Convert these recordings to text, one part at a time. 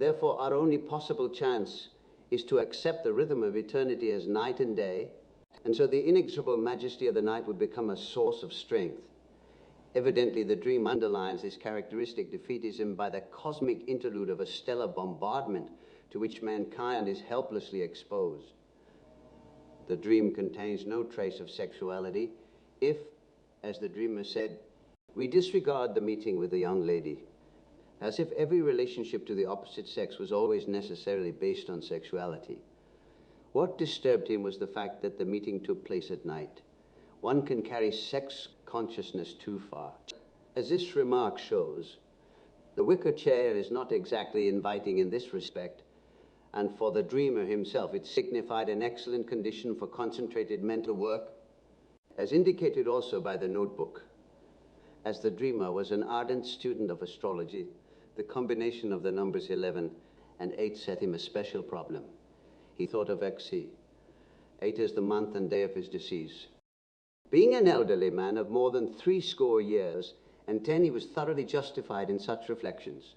Therefore, our only possible chance is to accept the rhythm of eternity as night and day, and so the inexorable majesty of the night would become a source of strength. Evidently, the dream underlines this characteristic defeatism by the cosmic interlude of a stellar bombardment to which mankind is helplessly exposed. The dream contains no trace of sexuality if, as the dreamer said, we disregard the meeting with the young lady, as if every relationship to the opposite sex was always necessarily based on sexuality. What disturbed him was the fact that the meeting took place at night. One can carry sex consciousness too far. As this remark shows, the wicker chair is not exactly inviting in this respect, and for the dreamer himself, it signified an excellent condition for concentrated mental work, as indicated also by the notebook. As the dreamer was an ardent student of astrology, the combination of the numbers 11 and 8 set him a special problem. He thought of XC. 8 is the month and day of his decease. Being an elderly man of more than 60 years, and 10, he was thoroughly justified in such reflections.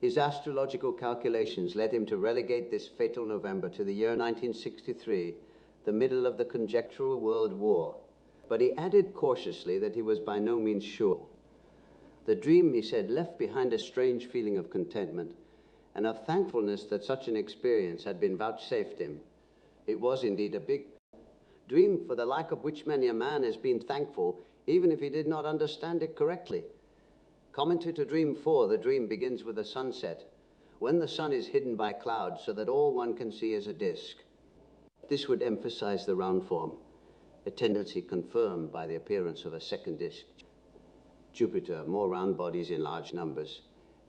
His astrological calculations led him to relegate this fatal November to the year 1963, the middle of the conjectural World War. But he added cautiously that he was by no means sure. The dream, he said, left behind a strange feeling of contentment and of thankfulness that such an experience had been vouchsafed him. It was indeed a big dream, for the like of which many a man has been thankful, even if he did not understand it correctly. Commentary to Dream 4, the dream begins with a sunset, when the sun is hidden by clouds so that all one can see is a disk. This would emphasize the round form, a tendency confirmed by the appearance of a second disk. Jupiter, more round bodies in large numbers,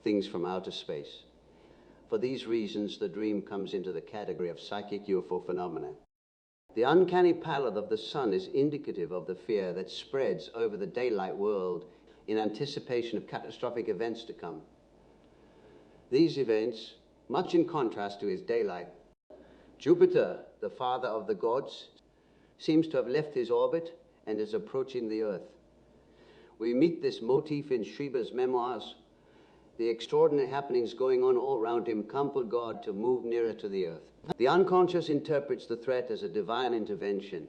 things from outer space. For these reasons, the dream comes into the category of psychic UFO phenomena. The uncanny pallor of the sun is indicative of the fear that spreads over the daylight world in anticipation of catastrophic events to come. These events, much in contrast to his daylight. Jupiter, the father of the gods, seems to have left his orbit and is approaching the Earth. We meet this motif in Schreber's memoirs. The extraordinary happenings going on all around him compel God to move nearer to the Earth. The unconscious interprets the threat as a divine intervention,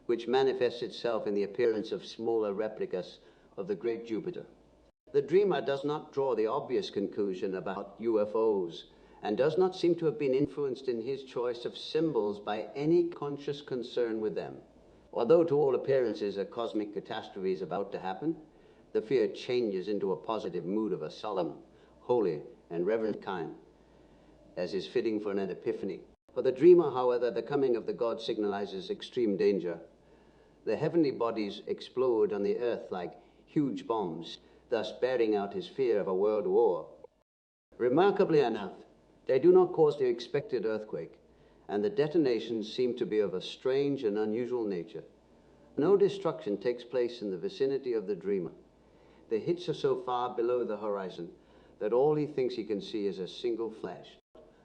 which manifests itself in the appearance of smaller replicas of the great Jupiter. The dreamer does not draw the obvious conclusion about UFOs and does not seem to have been influenced in his choice of symbols by any conscious concern with them. Although to all appearances a cosmic catastrophe is about to happen, the fear changes into a positive mood of a solemn, holy, and reverent kind, as is fitting for an epiphany. For the dreamer, however, the coming of the god signalizes extreme danger. The heavenly bodies explode on the earth like huge bombs, thus bearing out his fear of a world war. Remarkably enough, they do not cause the expected earthquake, and the detonations seem to be of a strange and unusual nature. No destruction takes place in the vicinity of the dreamer. The hits are so far below the horizon that all he thinks he can see is a single flash.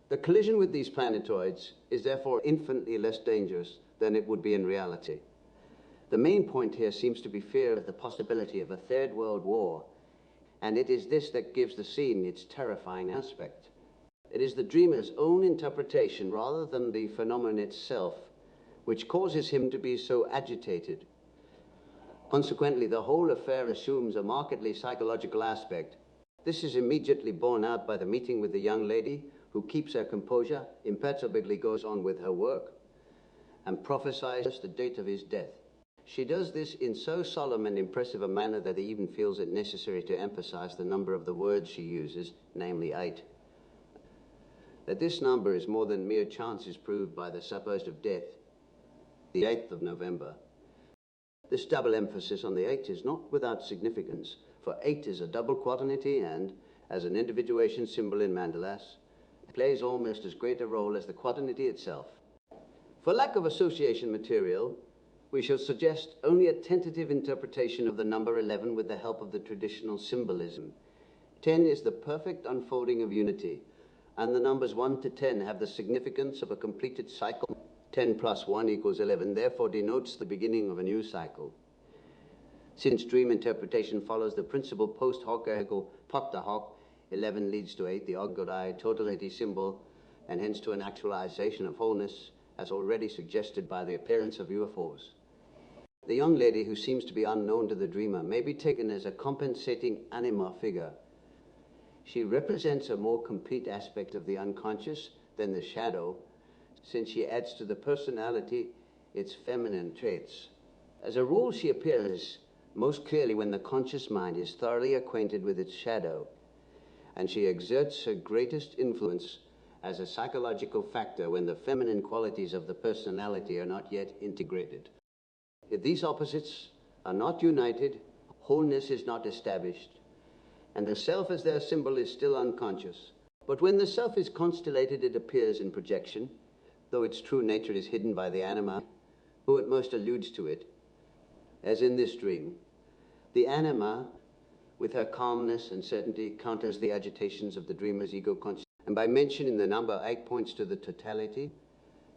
The collision with these planetoids is therefore infinitely less dangerous than it would be in reality. The main point here seems to be fear of the possibility of a third world war, and it is this that gives the scene its terrifying aspect. It is the dreamer's own interpretation rather than the phenomenon itself which causes him to be so agitated. Consequently, the whole affair assumes a markedly psychological aspect. This is immediately borne out by the meeting with the young lady, who keeps her composure, imperturbably goes on with her work, and prophesies the date of his death. She does this in so solemn and impressive a manner that he even feels it necessary to emphasize the number of the words she uses, namely 8. That this number is more than mere chance is proved by the supposed of death, the 8th of November. This double emphasis on the 8 is not without significance, for 8 is a double quaternity and, as an individuation symbol in Mandalas, plays almost as great a role as the quaternity itself. For lack of association material, we shall suggest only a tentative interpretation of the number 11 with the help of the traditional symbolism. 10 is the perfect unfolding of unity, and the numbers 1 to 10 have the significance of a completed cycle. 10 plus 1 equals 11, therefore denotes the beginning of a new cycle. Since dream interpretation follows the principle post hoc ergo propter hoc, 11 leads to 8, the Ogodai totality symbol, and hence to an actualization of wholeness, as already suggested by the appearance of UFOs. The young lady, who seems to be unknown to the dreamer, may be taken as a compensating anima figure. She represents a more complete aspect of the unconscious than the shadow, since she adds to the personality its feminine traits. As a rule, she appears most clearly when the conscious mind is thoroughly acquainted with its shadow, and she exerts her greatest influence as a psychological factor when the feminine qualities of the personality are not yet integrated. If these opposites are not united, wholeness is not established, and the self as their symbol is still unconscious. But when the self is constellated, it appears in projection, though its true nature is hidden by the anima, who at most alludes to it, as in this dream. The anima, with her calmness and certainty, counters the agitations of the dreamer's ego consciousness. And by mentioning the number 8 points to the totality,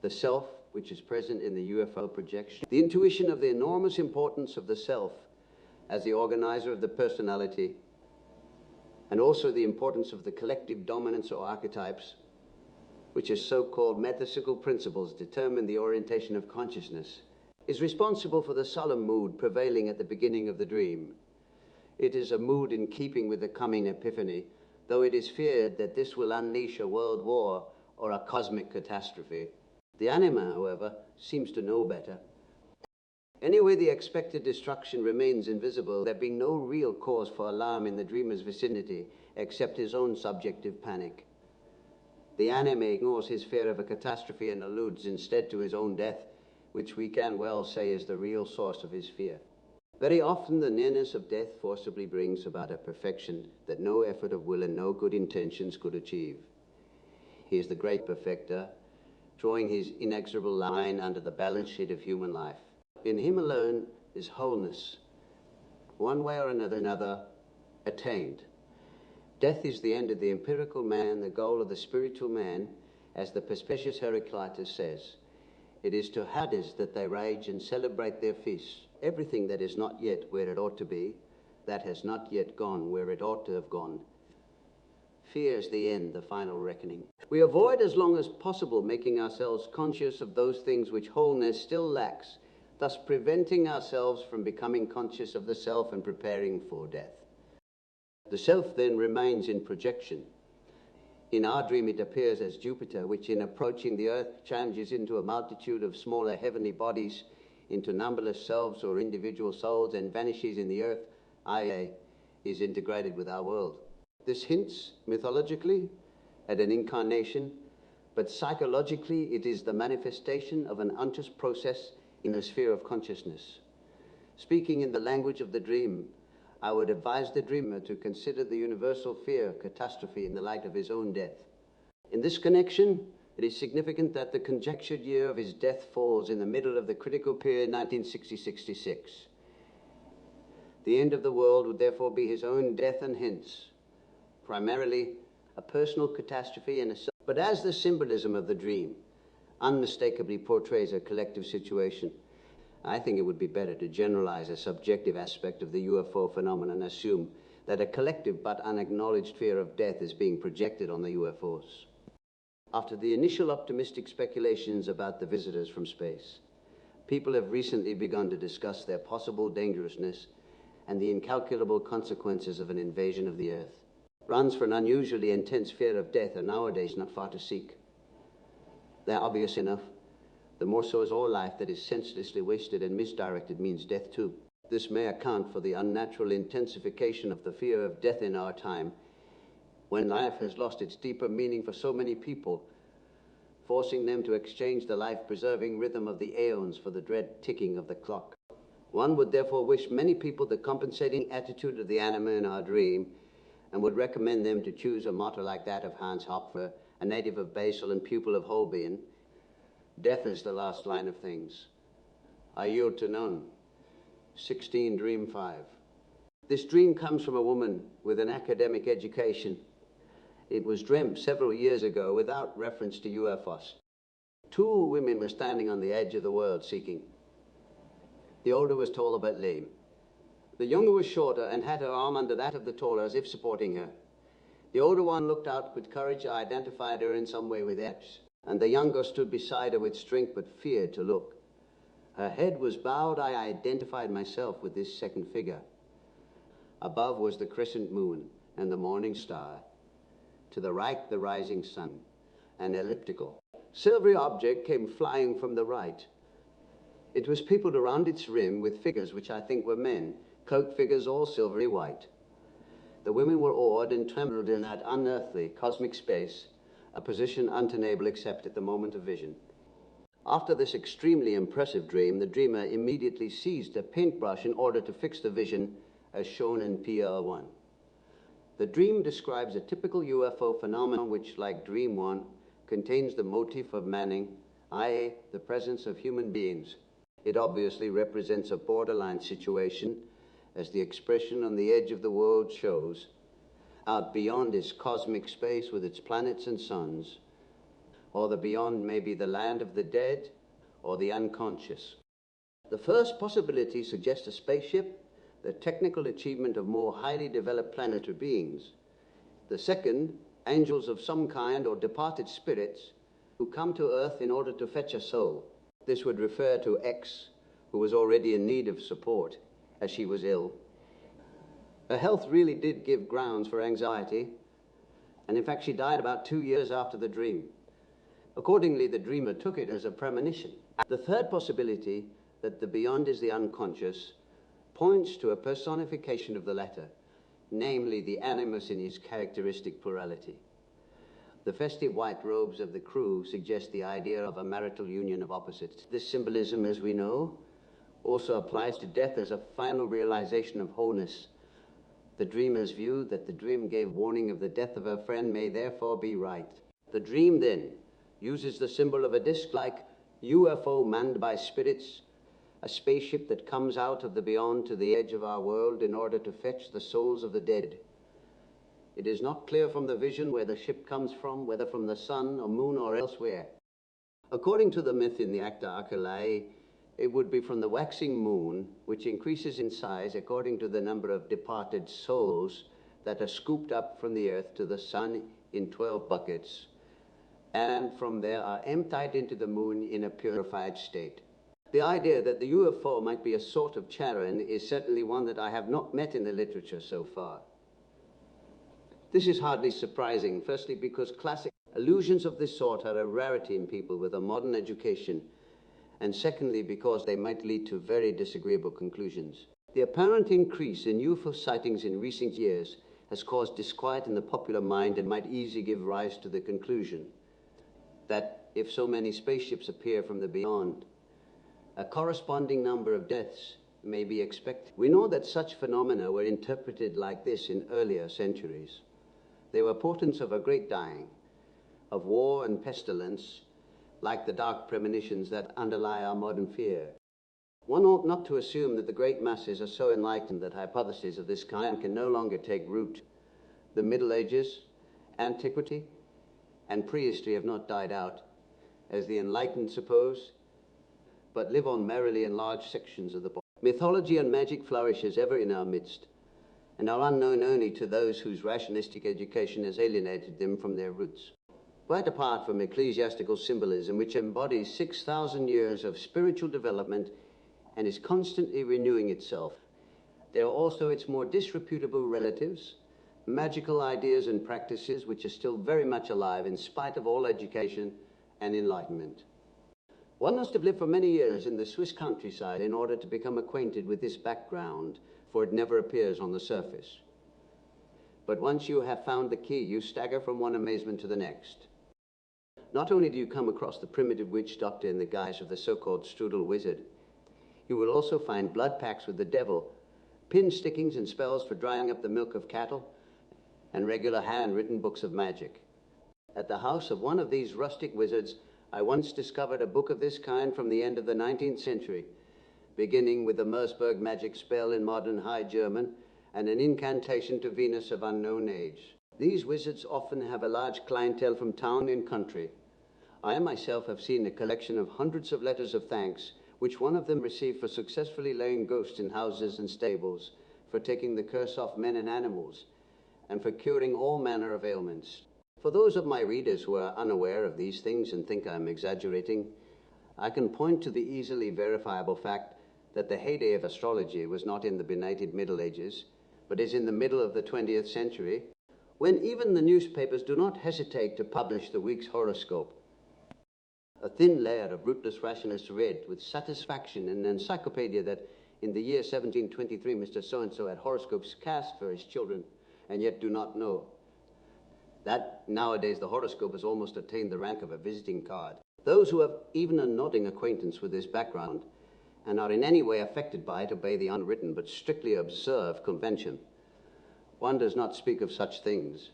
the self, which is present in the UFO projection, the intuition of the enormous importance of the self as the organizer of the personality, and also the importance of the collective dominance or archetypes, which as so-called metaphysical principles determine the orientation of consciousness, is responsible for the solemn mood prevailing at the beginning of the dream. It is a mood in keeping with the coming epiphany, though it is feared that this will unleash a world war or a cosmic catastrophe. The anima, however, seems to know better. Anyway, the expected destruction remains invisible, there being no real cause for alarm in the dreamer's vicinity except his own subjective panic. The anima ignores his fear of a catastrophe and alludes instead to his own death, which we can well say is the real source of his fear. Very often the nearness of death forcibly brings about a perfection that no effort of will and no good intentions could achieve. He is the great perfecter, drawing his inexorable line under the balance sheet of human life. In him alone is wholeness, one way or another, attained. Death is the end of the empirical man, the goal of the spiritual man, as the Perspicius Heraclitus says. It is to Hades that they rage and celebrate their feasts. Everything that is not yet where it ought to be, that has not yet gone where it ought to have gone, fears the end, the final reckoning. We avoid as long as possible making ourselves conscious of those things which wholeness still lacks, thus preventing ourselves from becoming conscious of the self and preparing for death. The self then remains in projection. In our dream it appears as Jupiter, which in approaching the earth changes into a multitude of smaller heavenly bodies, into numberless selves or individual souls, and vanishes in the earth, i.e. is integrated with our world. This hints, mythologically, at an incarnation, but psychologically it is the manifestation of an unconscious process in the sphere of consciousness. Speaking in the language of the dream, I would advise the dreamer to consider the universal fear of catastrophe in the light of his own death. In this connection, it is significant that the conjectured year of his death falls in the middle of the critical period 1960-66. The end of the world would therefore be his own death and hence, primarily a personal catastrophe and but as the symbolism of the dream unmistakably portrays a collective situation, I think it would be better to generalize a subjective aspect of the UFO phenomenon and assume that a collective but unacknowledged fear of death is being projected on the UFOs. After the initial optimistic speculations about the visitors from space, people have recently begun to discuss their possible dangerousness and the incalculable consequences of an invasion of the Earth. Grounds for an unusually intense fear of death are nowadays not far to seek. They're obvious enough. The more so as all life that is senselessly wasted and misdirected means death too. This may account for the unnatural intensification of the fear of death in our time, when life has lost its deeper meaning for so many people, forcing them to exchange the life-preserving rhythm of the aeons for the dread ticking of the clock. One would therefore wish many people the compensating attitude of the anima in our dream, and would recommend them to choose a motto like that of Hans Hopfer, a native of Basel and pupil of Holbein. Death is the last line of things. I yield to none. 16 Dream 5. This dream comes from a woman with an academic education. It was dreamt several years ago without reference to UFOs. Two women were standing on the edge of the world seeking. The older was tall but lame. The younger was shorter and had her arm under that of the taller as if supporting her. The older one looked out with courage. I identified her in some way with X, and the younger stood beside her with strength but feared to look. Her head was bowed. I identified myself with this second figure. Above was the crescent moon and the morning star. To the right, the rising sun, an elliptical, silvery object came flying from the right. It was peopled around its rim with figures which I think were men, cloaked figures all silvery white. The women were awed and trembled in that unearthly cosmic space, a position untenable except at the moment of vision. After this extremely impressive dream, the dreamer immediately seized a paintbrush in order to fix the vision as shown in PL1. The dream describes a typical UFO phenomenon which, like Dream 1, contains the motif of manning, i.e., the presence of human beings. It obviously represents a borderline situation, as the expression on the edge of the world shows. Out beyond is cosmic space with its planets and suns, or the beyond may be the land of the dead or the unconscious. The first possibility suggests a spaceship, the technical achievement of more highly developed planetary beings. The second, angels of some kind or departed spirits who come to Earth in order to fetch a soul. This would refer to X, who was already in need of support as she was ill. Her health really did give grounds for anxiety, and in fact she died about 2 years after the dream. Accordingly, the dreamer took it as a premonition. The third possibility, that the beyond is the unconscious, points to a personification of the latter, namely the animus in its characteristic plurality. The festive white robes of the crew suggest the idea of a marital union of opposites. This symbolism, as we know, also applies to death as a final realization of wholeness. The dreamer's view that the dream gave warning of the death of her friend may therefore be right. The dream, then, uses the symbol of a disc-like UFO manned by spirits, a spaceship that comes out of the beyond to the edge of our world in order to fetch the souls of the dead. It is not clear from the vision where the ship comes from, whether from the sun or moon or elsewhere. According to the myth in the Acta Achilleae, it would be from the waxing moon, which increases in size according to the number of departed souls that are scooped up from the earth to the sun in 12 buckets, and from there are emptied into the moon in a purified state. The idea that the UFO might be a sort of Charon is certainly one that I have not met in the literature so far. This is hardly surprising, firstly because classic illusions of this sort are a rarity in people with a modern education, and secondly because they might lead to very disagreeable conclusions. The apparent increase in UFO sightings in recent years has caused disquiet in the popular mind and might easily give rise to the conclusion that if so many spaceships appear from the beyond, a corresponding number of deaths may be expected. We know that such phenomena were interpreted like this in earlier centuries. They were portents of a great dying, of war and pestilence, like the dark premonitions that underlie our modern fear. One ought not to assume that the great masses are so enlightened that hypotheses of this kind can no longer take root. The Middle Ages, antiquity, and prehistory have not died out, as the enlightened suppose, but live on merrily in large sections of the body. Mythology and magic flourish as ever in our midst, and are unknown only to those whose rationalistic education has alienated them from their roots. Quite apart from ecclesiastical symbolism, which embodies 6,000 years of spiritual development and is constantly renewing itself, there are also its more disreputable relatives, magical ideas and practices which are still very much alive in spite of all education and enlightenment. One must have lived for many years in the Swiss countryside in order to become acquainted with this background, for it never appears on the surface. But once you have found the key, you stagger from one amazement to the next. Not only do you come across the primitive witch doctor in the guise of the so-called strudel wizard, you will also find blood pacts with the devil, pin stickings and spells for drying up the milk of cattle, and regular handwritten books of magic. At the house of one of these rustic wizards, I once discovered a book of this kind from the end of the 19th century, beginning with the Mersberg magic spell in modern High German and an incantation to Venus of unknown age. These wizards often have a large clientele from town and country. I myself have seen a collection of hundreds of letters of thanks, which one of them received for successfully laying ghosts in houses and stables, for taking the curse off men and animals, and for curing all manner of ailments. For those of my readers who are unaware of these things and think I'm exaggerating, I can point to the easily verifiable fact that the heyday of astrology was not in the benighted Middle Ages, but is in the middle of the 20th century, when even the newspapers do not hesitate to publish the week's horoscope. A thin layer of rootless rationalists read with satisfaction in an encyclopedia that in the year 1723 Mr. So-and-so had horoscopes cast for his children, and yet do not know that nowadays the horoscope has almost attained the rank of a visiting card. Those who have even a nodding acquaintance with this background and are in any way affected by it obey the unwritten but strictly observed convention. One does not speak of such things.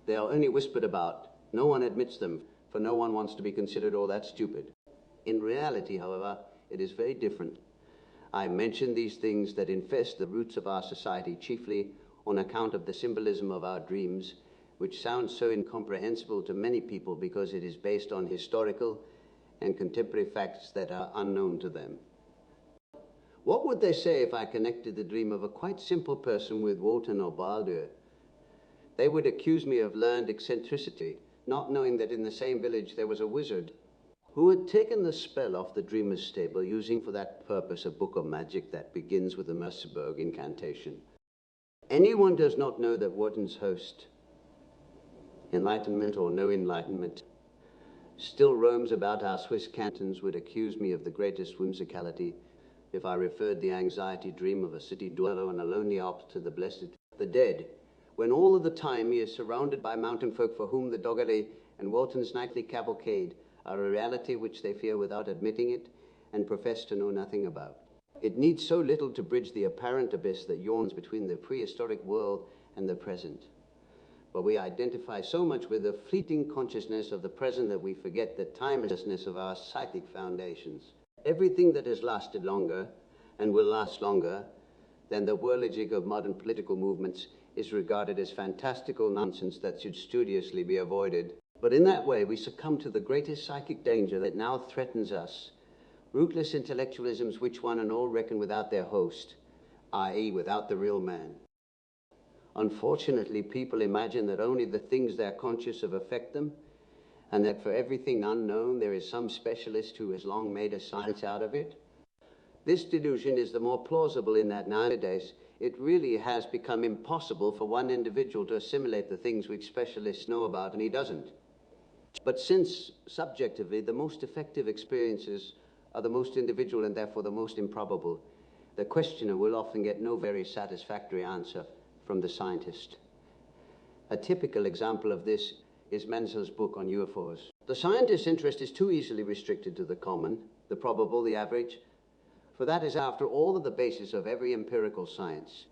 They are only whispered about. No one admits them, for no one wants to be considered all that stupid. In reality, however, it is very different. I mention these things that infest the roots of our society chiefly on account of the symbolism of our dreams, which sounds so incomprehensible to many people because it is based on historical and contemporary facts that are unknown to them. What would they say if I connected the dream of a quite simple person with Wotan or Baldur? They would accuse me of learned eccentricity, not knowing that in the same village there was a wizard who had taken the spell off the dreamer's stable, using for that purpose a book of magic that begins with the Merseburg incantation. Anyone does not know that Wotan's host, enlightenment or no enlightenment, still roams about our Swiss cantons, would accuse me of the greatest whimsicality if I referred the anxiety dream of a city dweller on a lonely Alp to the blessed, the dead, when all of the time he is surrounded by mountain folk for whom the Doggery and Wotan's nightly cavalcade are a reality which they fear without admitting it and profess to know nothing about. It needs so little to bridge the apparent abyss that yawns between the prehistoric world and the present. But we identify so much with the fleeting consciousness of the present that we forget the timelessness of our psychic foundations. Everything that has lasted longer and will last longer than the whirligig of modern political movements is regarded as fantastical nonsense that should studiously be avoided. But in that way, we succumb to the greatest psychic danger that now threatens us, rootless intellectualisms which one and all reckon without their host, i.e. without the real man. Unfortunately, people imagine that only the things they're conscious of affect them, and that for everything unknown there is some specialist who has long made a science out of it. This delusion is the more plausible in that nowadays it really has become impossible for one individual to assimilate the things which specialists know about, and he doesn't. But since, subjectively, the most effective experiences are the most individual and therefore the most improbable, the questioner will often get no very satisfactory answer from the scientist. A typical example of this is Menzel's book on UFOs. The scientist's interest is too easily restricted to the common, the probable, the average, for that is, after all, the basis of every empirical science.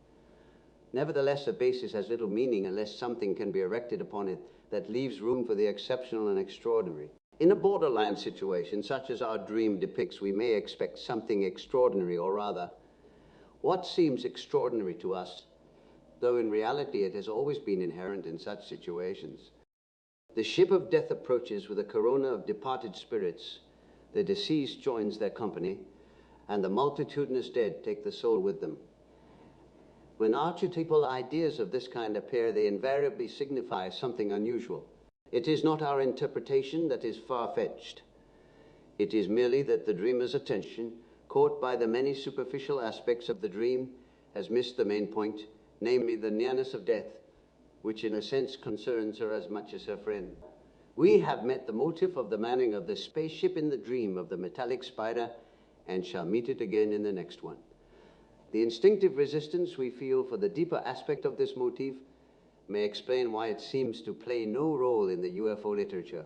Nevertheless, a basis has little meaning unless something can be erected upon it that leaves room for the exceptional and extraordinary. In a borderline situation, such as our dream depicts, we may expect something extraordinary, or rather, what seems extraordinary to us, though in reality it has always been inherent in such situations. The ship of death approaches with a corona of departed spirits. The deceased joins their company, and the multitudinous dead take the soul with them. When archetypal ideas of this kind appear, they invariably signify something unusual. It is not our interpretation that is far-fetched. It is merely that the dreamer's attention, caught by the many superficial aspects of the dream, has missed the main point, namely the nearness of death, which in a sense concerns her as much as her friend. We have met the motive of the manning of the spaceship in the dream of the metallic spider, and shall meet it again in the next one. The instinctive resistance we feel for the deeper aspect of this motif may explain why it seems to play no role in the UFO literature.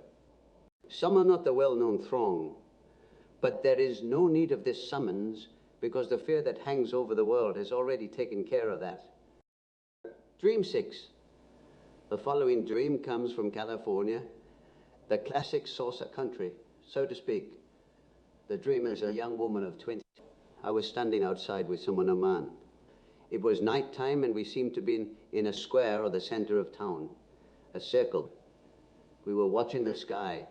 Some are not the well-known throng, but there is no need of this summons because the fear that hangs over the world has already taken care of that. Dream 6. The following dream comes from California, the classic saucer country, so to speak. The dreamer is a young woman of 20. I was standing outside with someone, a man. It was nighttime and we seemed to be in a square or the center of town, a circle. We were watching the sky.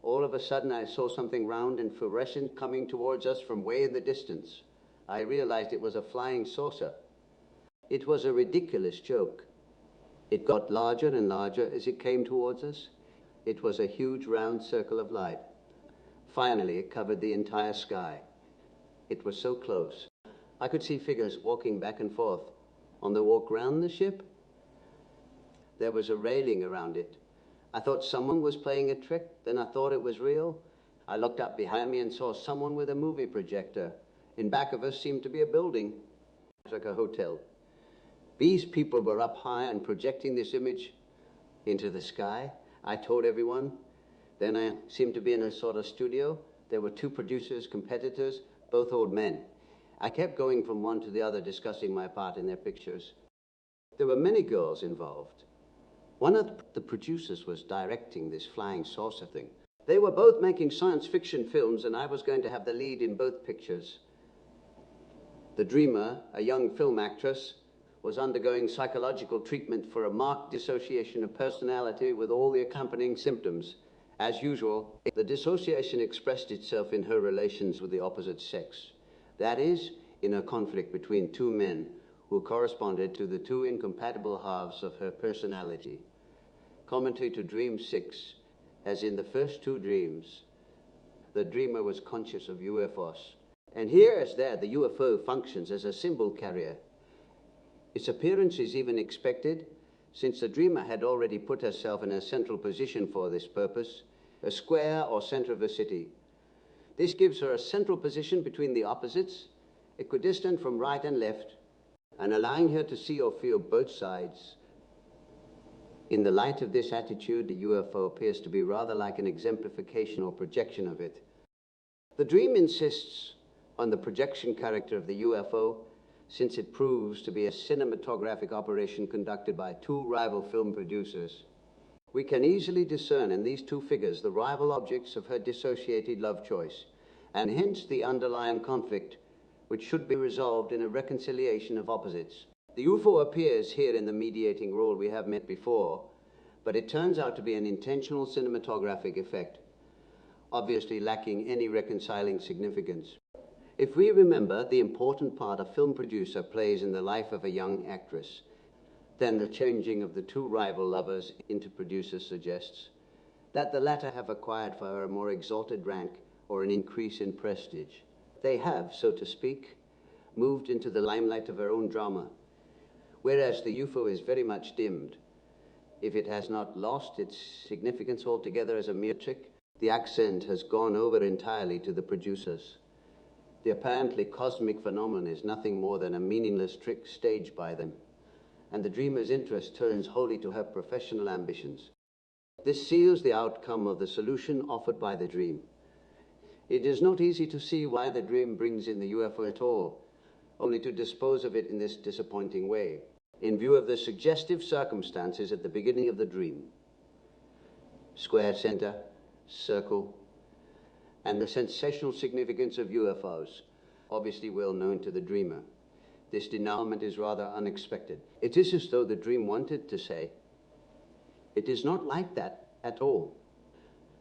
All of a sudden I saw something round and fluorescent coming towards us from way in the distance. I realized it was a flying saucer. It was a ridiculous joke. It got larger and larger as it came towards us. It was a huge round circle of light. Finally, it covered the entire sky. It was so close. I could see figures walking back and forth. On the walk round the ship, there was a railing around it. I thought someone was playing a trick, then I thought it was real. I looked up behind me and saw someone with a movie projector. In back of us seemed to be a building, like a hotel. These people were up high and projecting this image into the sky. I told everyone. Then I seemed to be in a sort of studio. There were two producers, competitors, both old men. I kept going from one to the other, discussing my part in their pictures. There were many girls involved. One of the producers was directing this flying saucer thing. They were both making science fiction films, and I was going to have the lead in both pictures. The dreamer, a young film actress, was undergoing psychological treatment for a marked dissociation of personality with all the accompanying symptoms. As usual, the dissociation expressed itself in her relations with the opposite sex. That is, in a conflict between two men who corresponded to the two incompatible halves of her personality. Commentary to Dream 6, as in the first two dreams, the dreamer was conscious of UFOs. And here as there, the UFO functions as a symbol carrier. Its appearance is even expected, since the dreamer had already put herself in a central position for this purpose, a square or center of the city. This gives her a central position between the opposites, equidistant from right and left, and allowing her to see or feel both sides. In the light of this attitude, the UFO appears to be rather like an exemplification or projection of it. The dream insists on the projection character of the UFO, since it proves to be a cinematographic operation conducted by two rival film producers. We can easily discern in these two figures the rival objects of her dissociated love choice, and hence the underlying conflict, which should be resolved in a reconciliation of opposites. The UFO appears here in the mediating role we have met before, but it turns out to be an intentional cinematographic effect, obviously lacking any reconciling significance. If we remember the important part a film producer plays in the life of a young actress, then the changing of the two rival lovers into producers suggests that the latter have acquired for her a more exalted rank or an increase in prestige. They have, so to speak, moved into the limelight of her own drama, whereas the UFO is very much dimmed. If it has not lost its significance altogether as a mere trick, the accent has gone over entirely to the producers. The apparently cosmic phenomenon is nothing more than a meaningless trick staged by them, and the dreamer's interest turns wholly to her professional ambitions. This seals the outcome of the solution offered by the dream. It is not easy to see why the dream brings in the UFO at all, only to dispose of it in this disappointing way, in view of the suggestive circumstances at the beginning of the dream. Square center, circle, and the sensational significance of UFOs, obviously well known to the dreamer. This denouement is rather unexpected. It is as though the dream wanted to say, it is not like that at all.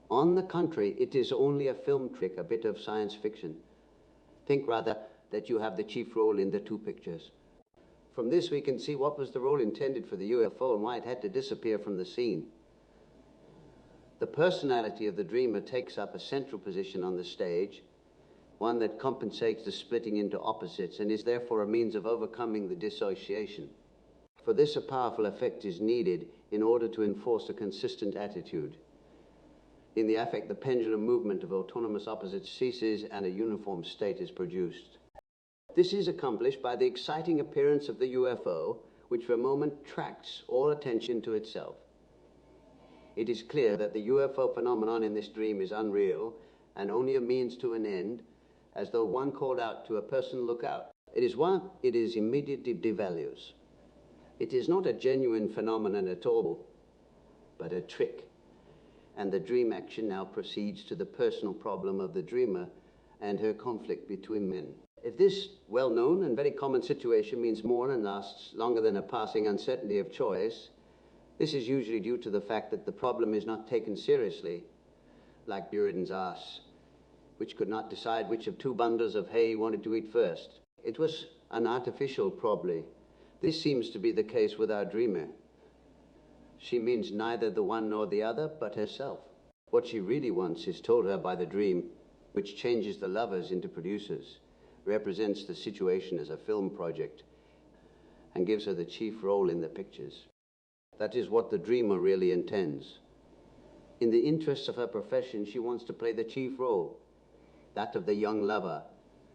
On the contrary, it is only a film trick, a bit of science fiction. Think rather that you have the chief role in the two pictures. From this we can see what was the role intended for the UFO and why it had to disappear from the scene. The personality of the dreamer takes up a central position on the stage, one that compensates the splitting into opposites and is therefore a means of overcoming the dissociation. For this, a powerful effect is needed in order to enforce a consistent attitude. In the affect, the pendulum movement of autonomous opposites ceases and a uniform state is produced. This is accomplished by the exciting appearance of the UFO, which for a moment tracts all attention to itself. It is clear that the UFO phenomenon in this dream is unreal and only a means to an end, as though one called out to a person, look out. It is what it is immediately devalues. It is not a genuine phenomenon at all, but a trick. And the dream action now proceeds to the personal problem of the dreamer and her conflict between men. If this well-known and very common situation means more and lasts longer than a passing uncertainty of choice, this is usually due to the fact that the problem is not taken seriously, like Buridan's ass, which could not decide which of two bundles of hay he wanted to eat first. It was an artificial probably. This seems to be the case with our dreamer. She means neither the one nor the other, but herself. What she really wants is told her by the dream, which changes the lovers into producers, represents the situation as a film project, and gives her the chief role in the pictures. That is what the dreamer really intends. In the interests of her profession, she wants to play the chief role, that of the young lover,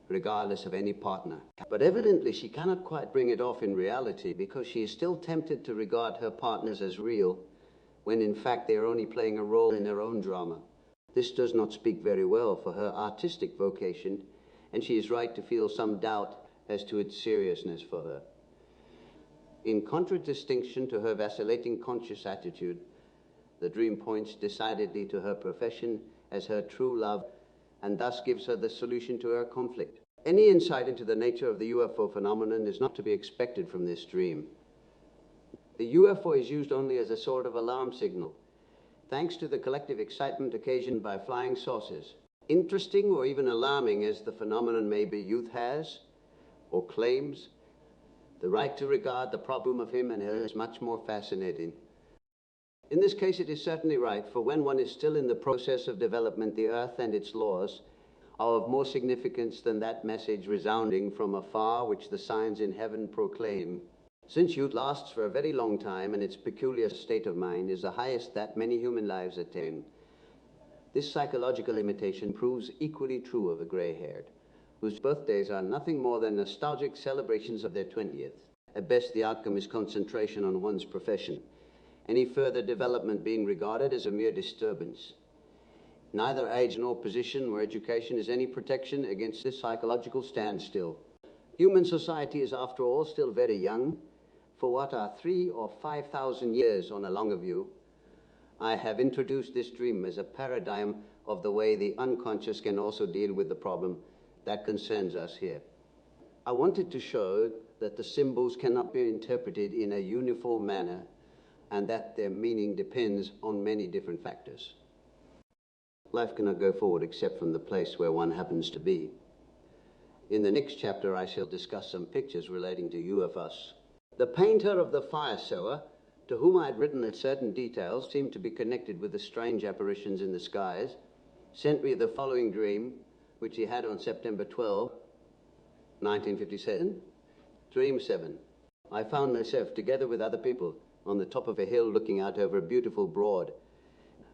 regardless of any partner. But evidently she cannot quite bring it off in reality, because she is still tempted to regard her partners as real, when in fact they are only playing a role in their own drama. This does not speak very well for her artistic vocation, and she is right to feel some doubt as to its seriousness for her. In contradistinction to her vacillating conscious attitude, the dream points decidedly to her profession as her true love, and thus gives her the solution to her conflict. Any insight into the nature of the UFO phenomenon is not to be expected from this dream. The UFO is used only as a sort of alarm signal, thanks to the collective excitement occasioned by flying saucers. Interesting or even alarming as the phenomenon may be, youth has, or claims, the right to regard the problem of him and her as much more fascinating. In this case, it is certainly right, for when one is still in the process of development, the earth and its laws are of more significance than that message resounding from afar which the signs in heaven proclaim. Since youth lasts for a very long time, and its peculiar state of mind is the highest that many human lives attain, this psychological limitation proves equally true of the gray-haired, whose birthdays are nothing more than nostalgic celebrations of their 20th. At best, the outcome is concentration on one's profession, any further development being regarded as a mere disturbance. Neither age nor position or education is any protection against this psychological standstill. Human society is, after all, still very young. For what are 3,000 or 5,000 years on a longer view, I have introduced this dream as a paradigm of the way the unconscious can also deal with the problem that concerns us here. I wanted to show that the symbols cannot be interpreted in a uniform manner, and that their meaning depends on many different factors. Life cannot go forward except from the place where one happens to be. In the next chapter, I shall discuss some pictures relating to UFOs. The painter of the fire sower, to whom I had written that certain details seemed to be connected with the strange apparitions in the skies, sent me the following dream, which he had on September 12, 1957. Dream 7. I found myself, together with other people, on the top of a hill looking out over a beautiful, broad,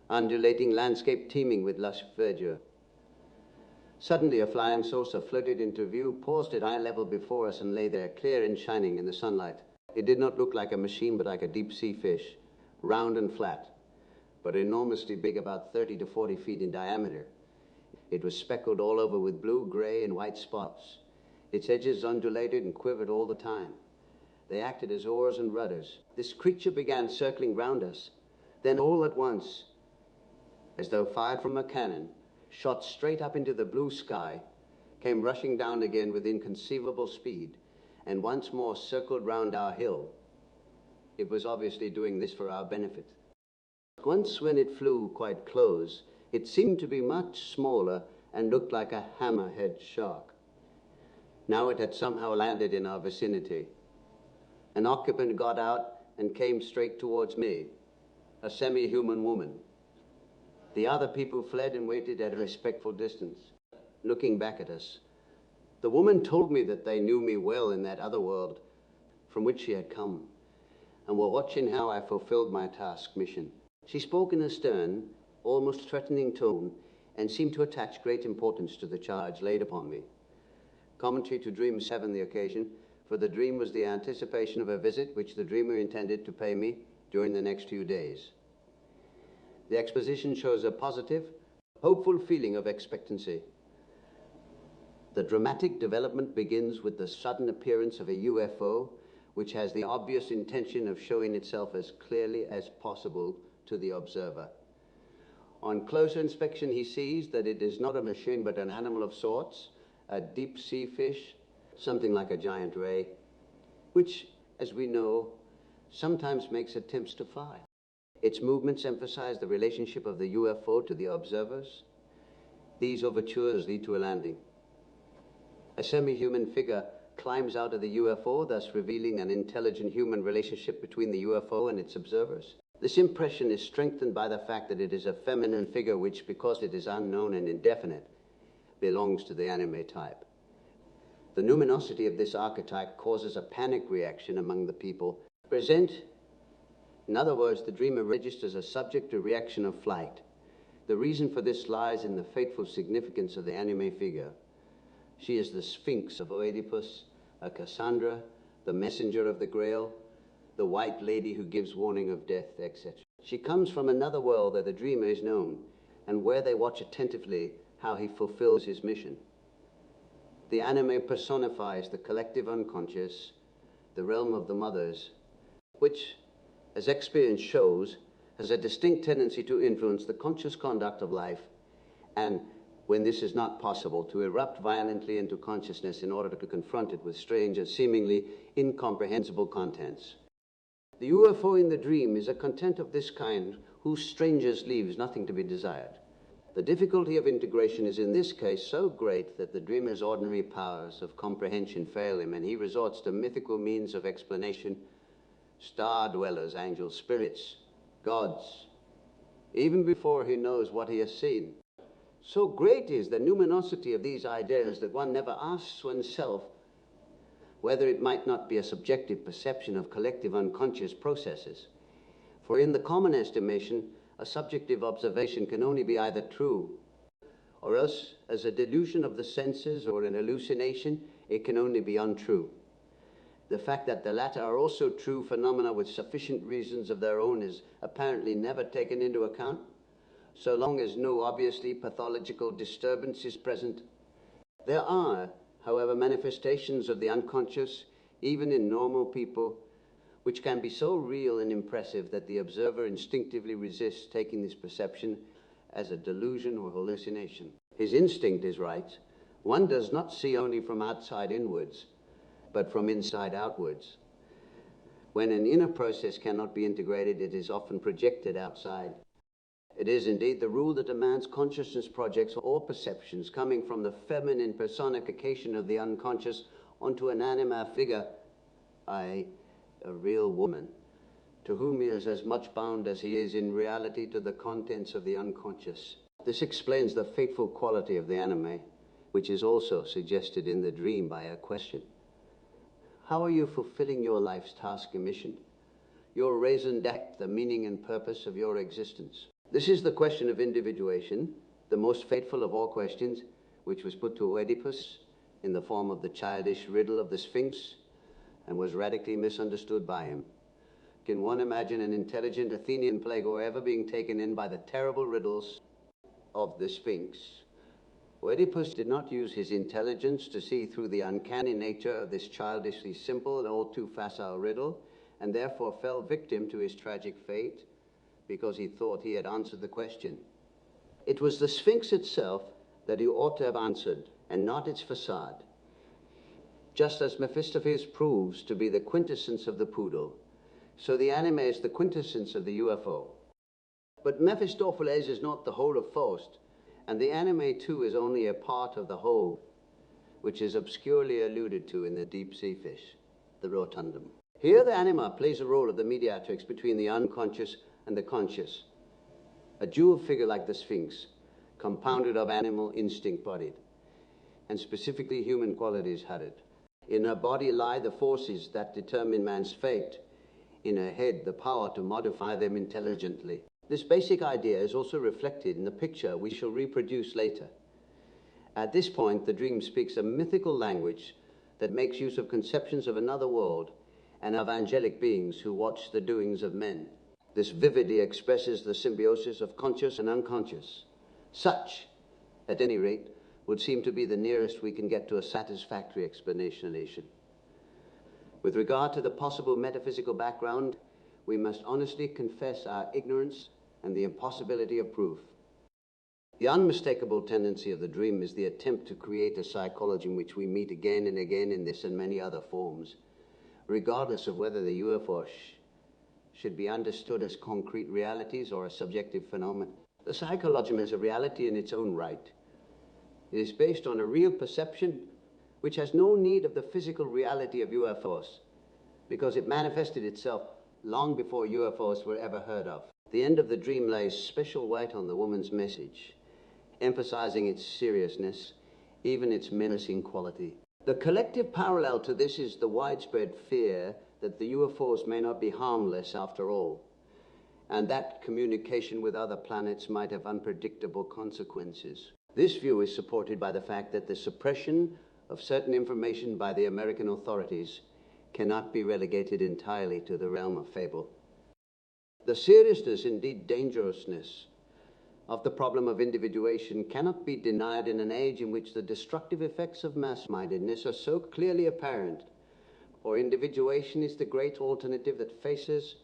undulating landscape teeming with lush verdure. Suddenly a flying saucer floated into view, paused at eye level before us, and lay there, clear and shining in the sunlight. It did not look like a machine, but like a deep-sea fish, round and flat, but enormously big, about 30 to 40 feet in diameter. It was speckled all over with blue, gray, and white spots. Its edges undulated and quivered all the time. They acted as oars and rudders. This creature began circling round us. Then all at once, as though fired from a cannon, shot straight up into the blue sky, came rushing down again with inconceivable speed, and once more circled round our hill. It was obviously doing this for our benefit. Once when it flew quite close, it seemed to be much smaller and looked like a hammerhead shark. Now it had somehow landed in our vicinity. An occupant got out and came straight towards me, a semi-human woman. The other people fled and waited at a respectful distance, looking back at us. The woman told me that they knew me well in that other world from which she had come, and were watching how I fulfilled my task mission. She spoke in a stern, almost threatening tone, and seemed to attach great importance to the charge laid upon me. Commentary to Dream 7, the occasion, for the dream was the anticipation of a visit which the dreamer intended to pay me during the next few days. The exposition shows a positive, hopeful feeling of expectancy. The dramatic development begins with the sudden appearance of a UFO, which has the obvious intention of showing itself as clearly as possible to the observer. On closer inspection, he sees that it is not a machine but an animal of sorts, a deep sea fish, something like a giant ray, which, as we know, sometimes makes attempts to fly. Its movements emphasize the relationship of the UFO to the observers. These overtures lead to a landing. A semi-human figure climbs out of the UFO, thus revealing an intelligent human relationship between the UFO and its observers. This impression is strengthened by the fact that it is a feminine figure which, because it is unknown and indefinite, belongs to the anime type. The numinosity of this archetype causes a panic reaction among the people present. In other words, the dreamer registers a subject to reaction of flight. The reason for this lies in the fateful significance of the anime figure. She is the Sphinx of Oedipus, a Cassandra, the messenger of the Grail, the white lady who gives warning of death, etc. She comes from another world where the dreamer is known and where they watch attentively how he fulfills his mission. The anime personifies the collective unconscious, the realm of the mothers, which, as experience shows, has a distinct tendency to influence the conscious conduct of life, and when this is not possible, to erupt violently into consciousness in order to confront it with strange and seemingly incomprehensible contents. The UFO in the dream is a content of this kind whose strangeness leaves nothing to be desired. The difficulty of integration is in this case so great that the dreamer's ordinary powers of comprehension fail him, and he resorts to mythical means of explanation, star dwellers, angels, spirits, gods, even before he knows what he has seen. So great is the numinosity of these ideas that one never asks oneself whether it might not be a subjective perception of collective unconscious processes. For in the common estimation, a subjective observation can only be either true, or else, as a delusion of the senses or an hallucination, it can only be untrue. The fact that the latter are also true phenomena with sufficient reasons of their own is apparently never taken into account, so long as no obviously pathological disturbance is present. There are, however, manifestations of the unconscious, even in normal people, which can be so real and impressive that the observer instinctively resists taking this perception as a delusion or hallucination. His instinct is right. One does not see only from outside inwards, but from inside outwards. When an inner process cannot be integrated, it is often projected outside. It is indeed the rule that demands consciousness projects or perceptions coming from the feminine personification of the unconscious onto an anima figure, i.e., a real woman, to whom he is as much bound as he is in reality to the contents of the unconscious. This explains the fateful quality of the anime, which is also suggested in the dream by a question. How are you fulfilling your life's task and mission? Your raison d'être, the meaning and purpose of your existence. This is the question of individuation, the most fateful of all questions, which was put to Oedipus in the form of the childish riddle of the Sphinx and was radically misunderstood by him. Can one imagine an intelligent Athenian playgoer ever being taken in by the terrible riddles of the Sphinx? Oedipus did not use his intelligence to see through the uncanny nature of this childishly simple and all too facile riddle, and therefore fell victim to his tragic fate because he thought he had answered the question. It was the Sphinx itself that he ought to have answered, and not its facade. Just as Mephistopheles proves to be the quintessence of the poodle, so the anime is the quintessence of the UFO. But Mephistopheles is not the whole of Faust, and the anime too is only a part of the whole, which is obscurely alluded to in the deep sea fish, the rotundum. Here the anima plays a role of the mediatrix between the unconscious and the conscious, a dual figure like the Sphinx, compounded of animal instinct bodied, and specifically human qualities had it. In her body lie the forces that determine man's fate. In her head, the power to modify them intelligently. This basic idea is also reflected in the picture we shall reproduce later. At this point, the dream speaks a mythical language that makes use of conceptions of another world and of angelic beings who watch the doings of men. This vividly expresses the symbiosis of conscious and unconscious. Such, at any rate, would seem to be the nearest we can get to a satisfactory explanation. With regard to the possible metaphysical background, we must honestly confess our ignorance and the impossibility of proof. The unmistakable tendency of the dream is the attempt to create a psychology in which we meet again and again in this and many other forms, regardless of whether the UFO should be understood as concrete realities or a subjective phenomenon. The psychology is a reality in its own right. It is based on a real perception which has no need of the physical reality of UFOs, because it manifested itself long before UFOs were ever heard of. The end of the dream lays special weight on the woman's message, emphasizing its seriousness, even its menacing quality. The collective parallel to this is the widespread fear that the UFOs may not be harmless after all, and that communication with other planets might have unpredictable consequences. This view is supported by the fact that the suppression of certain information by the American authorities cannot be relegated entirely to the realm of fable. The seriousness, indeed dangerousness, of the problem of individuation cannot be denied in an age in which the destructive effects of mass-mindedness are so clearly apparent, for individuation is the great alternative that faces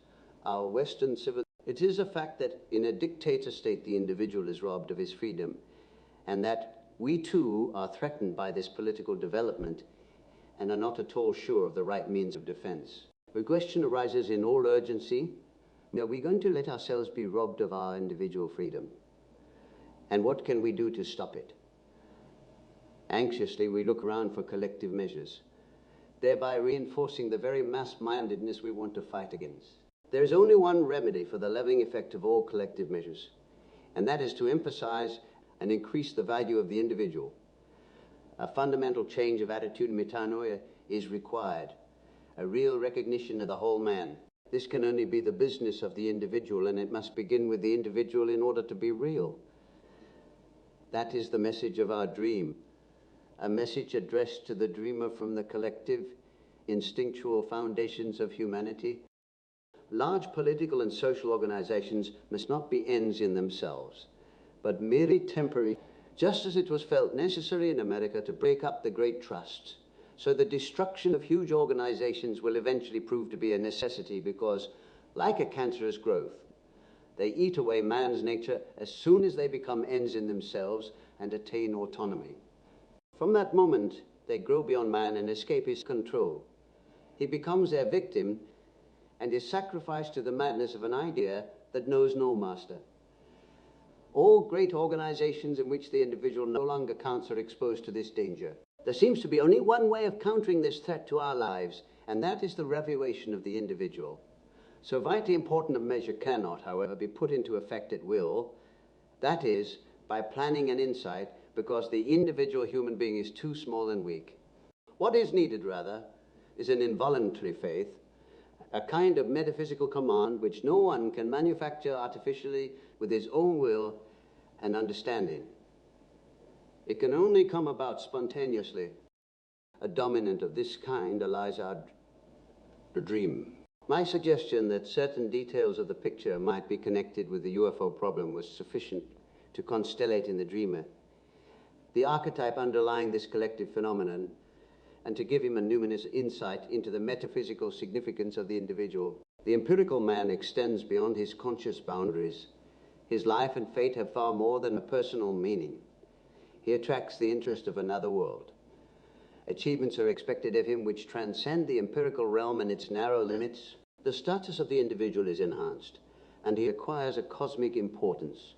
our Western civilization. It is a fact that in a dictator state the individual is robbed of his freedom, and that we too are threatened by this political development and are not at all sure of the right means of defense. The question arises in all urgency: are we going to let ourselves be robbed of our individual freedom? And what can we do to stop it? Anxiously, we look around for collective measures, thereby reinforcing the very mass-mindedness we want to fight against. There is only one remedy for the leveling effect of all collective measures, and that is to emphasize and increase the value of the individual. A fundamental change of attitude, metanoia, is required, a real recognition of the whole man. This can only be the business of the individual, and it must begin with the individual in order to be real. That is the message of our dream, a message addressed to the dreamer from the collective, instinctual foundations of humanity. Large political and social organizations must not be ends in themselves, but merely temporary, just as it was felt necessary in America to break up the great trusts. So the destruction of huge organizations will eventually prove to be a necessity because, like a cancerous growth, they eat away man's nature as soon as they become ends in themselves and attain autonomy. From that moment, they grow beyond man and escape his control. He becomes their victim and is sacrificed to the madness of an idea that knows no master. All great organizations in which the individual no longer counts are exposed to this danger. There seems to be only one way of countering this threat to our lives, and that is the revelation of the individual. So vitally important a measure cannot, however, be put into effect at will. That is, by planning and insight, because the individual human being is too small and weak. What is needed, rather, is an involuntary faith, a kind of metaphysical command which no one can manufacture artificially with his own will and understanding. It can only come about spontaneously. A dominant of this kind lies our dream. My suggestion that certain details of the picture might be connected with the UFO problem was sufficient to constellate in the dreamer the archetype underlying this collective phenomenon and to give him a numinous insight into the metaphysical significance of the individual. The empirical man extends beyond his conscious boundaries. His life and fate have far more than a personal meaning. He attracts the interest of another world. Achievements are expected of him which transcend the empirical realm and its narrow limits. The status of the individual is enhanced, and he acquires a cosmic importance.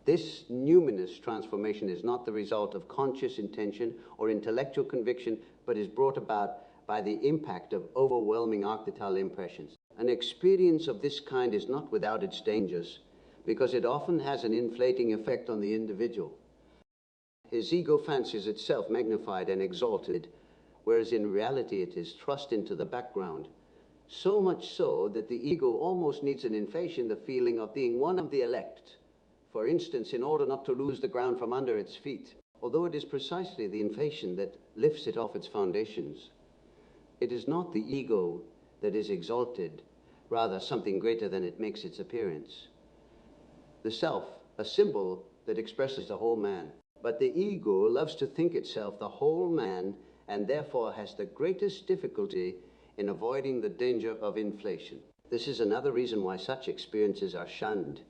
This numinous transformation is not the result of conscious intention or intellectual conviction, but is brought about by the impact of overwhelming archetypal impressions. An experience of this kind is not without its dangers, because it often has an inflating effect on the individual. His ego fancies itself magnified and exalted, whereas in reality it is thrust into the background. So much so that the ego almost needs an inflation, the feeling of being one of the elect, for instance, in order not to lose the ground from under its feet. Although it is precisely the inflation that lifts it off its foundations. It is not the ego that is exalted, rather something greater than it makes its appearance. The self, a symbol that expresses the whole man. But the ego loves to think itself the whole man and therefore has the greatest difficulty in avoiding the danger of inflation. This is another reason why such experiences are shunned,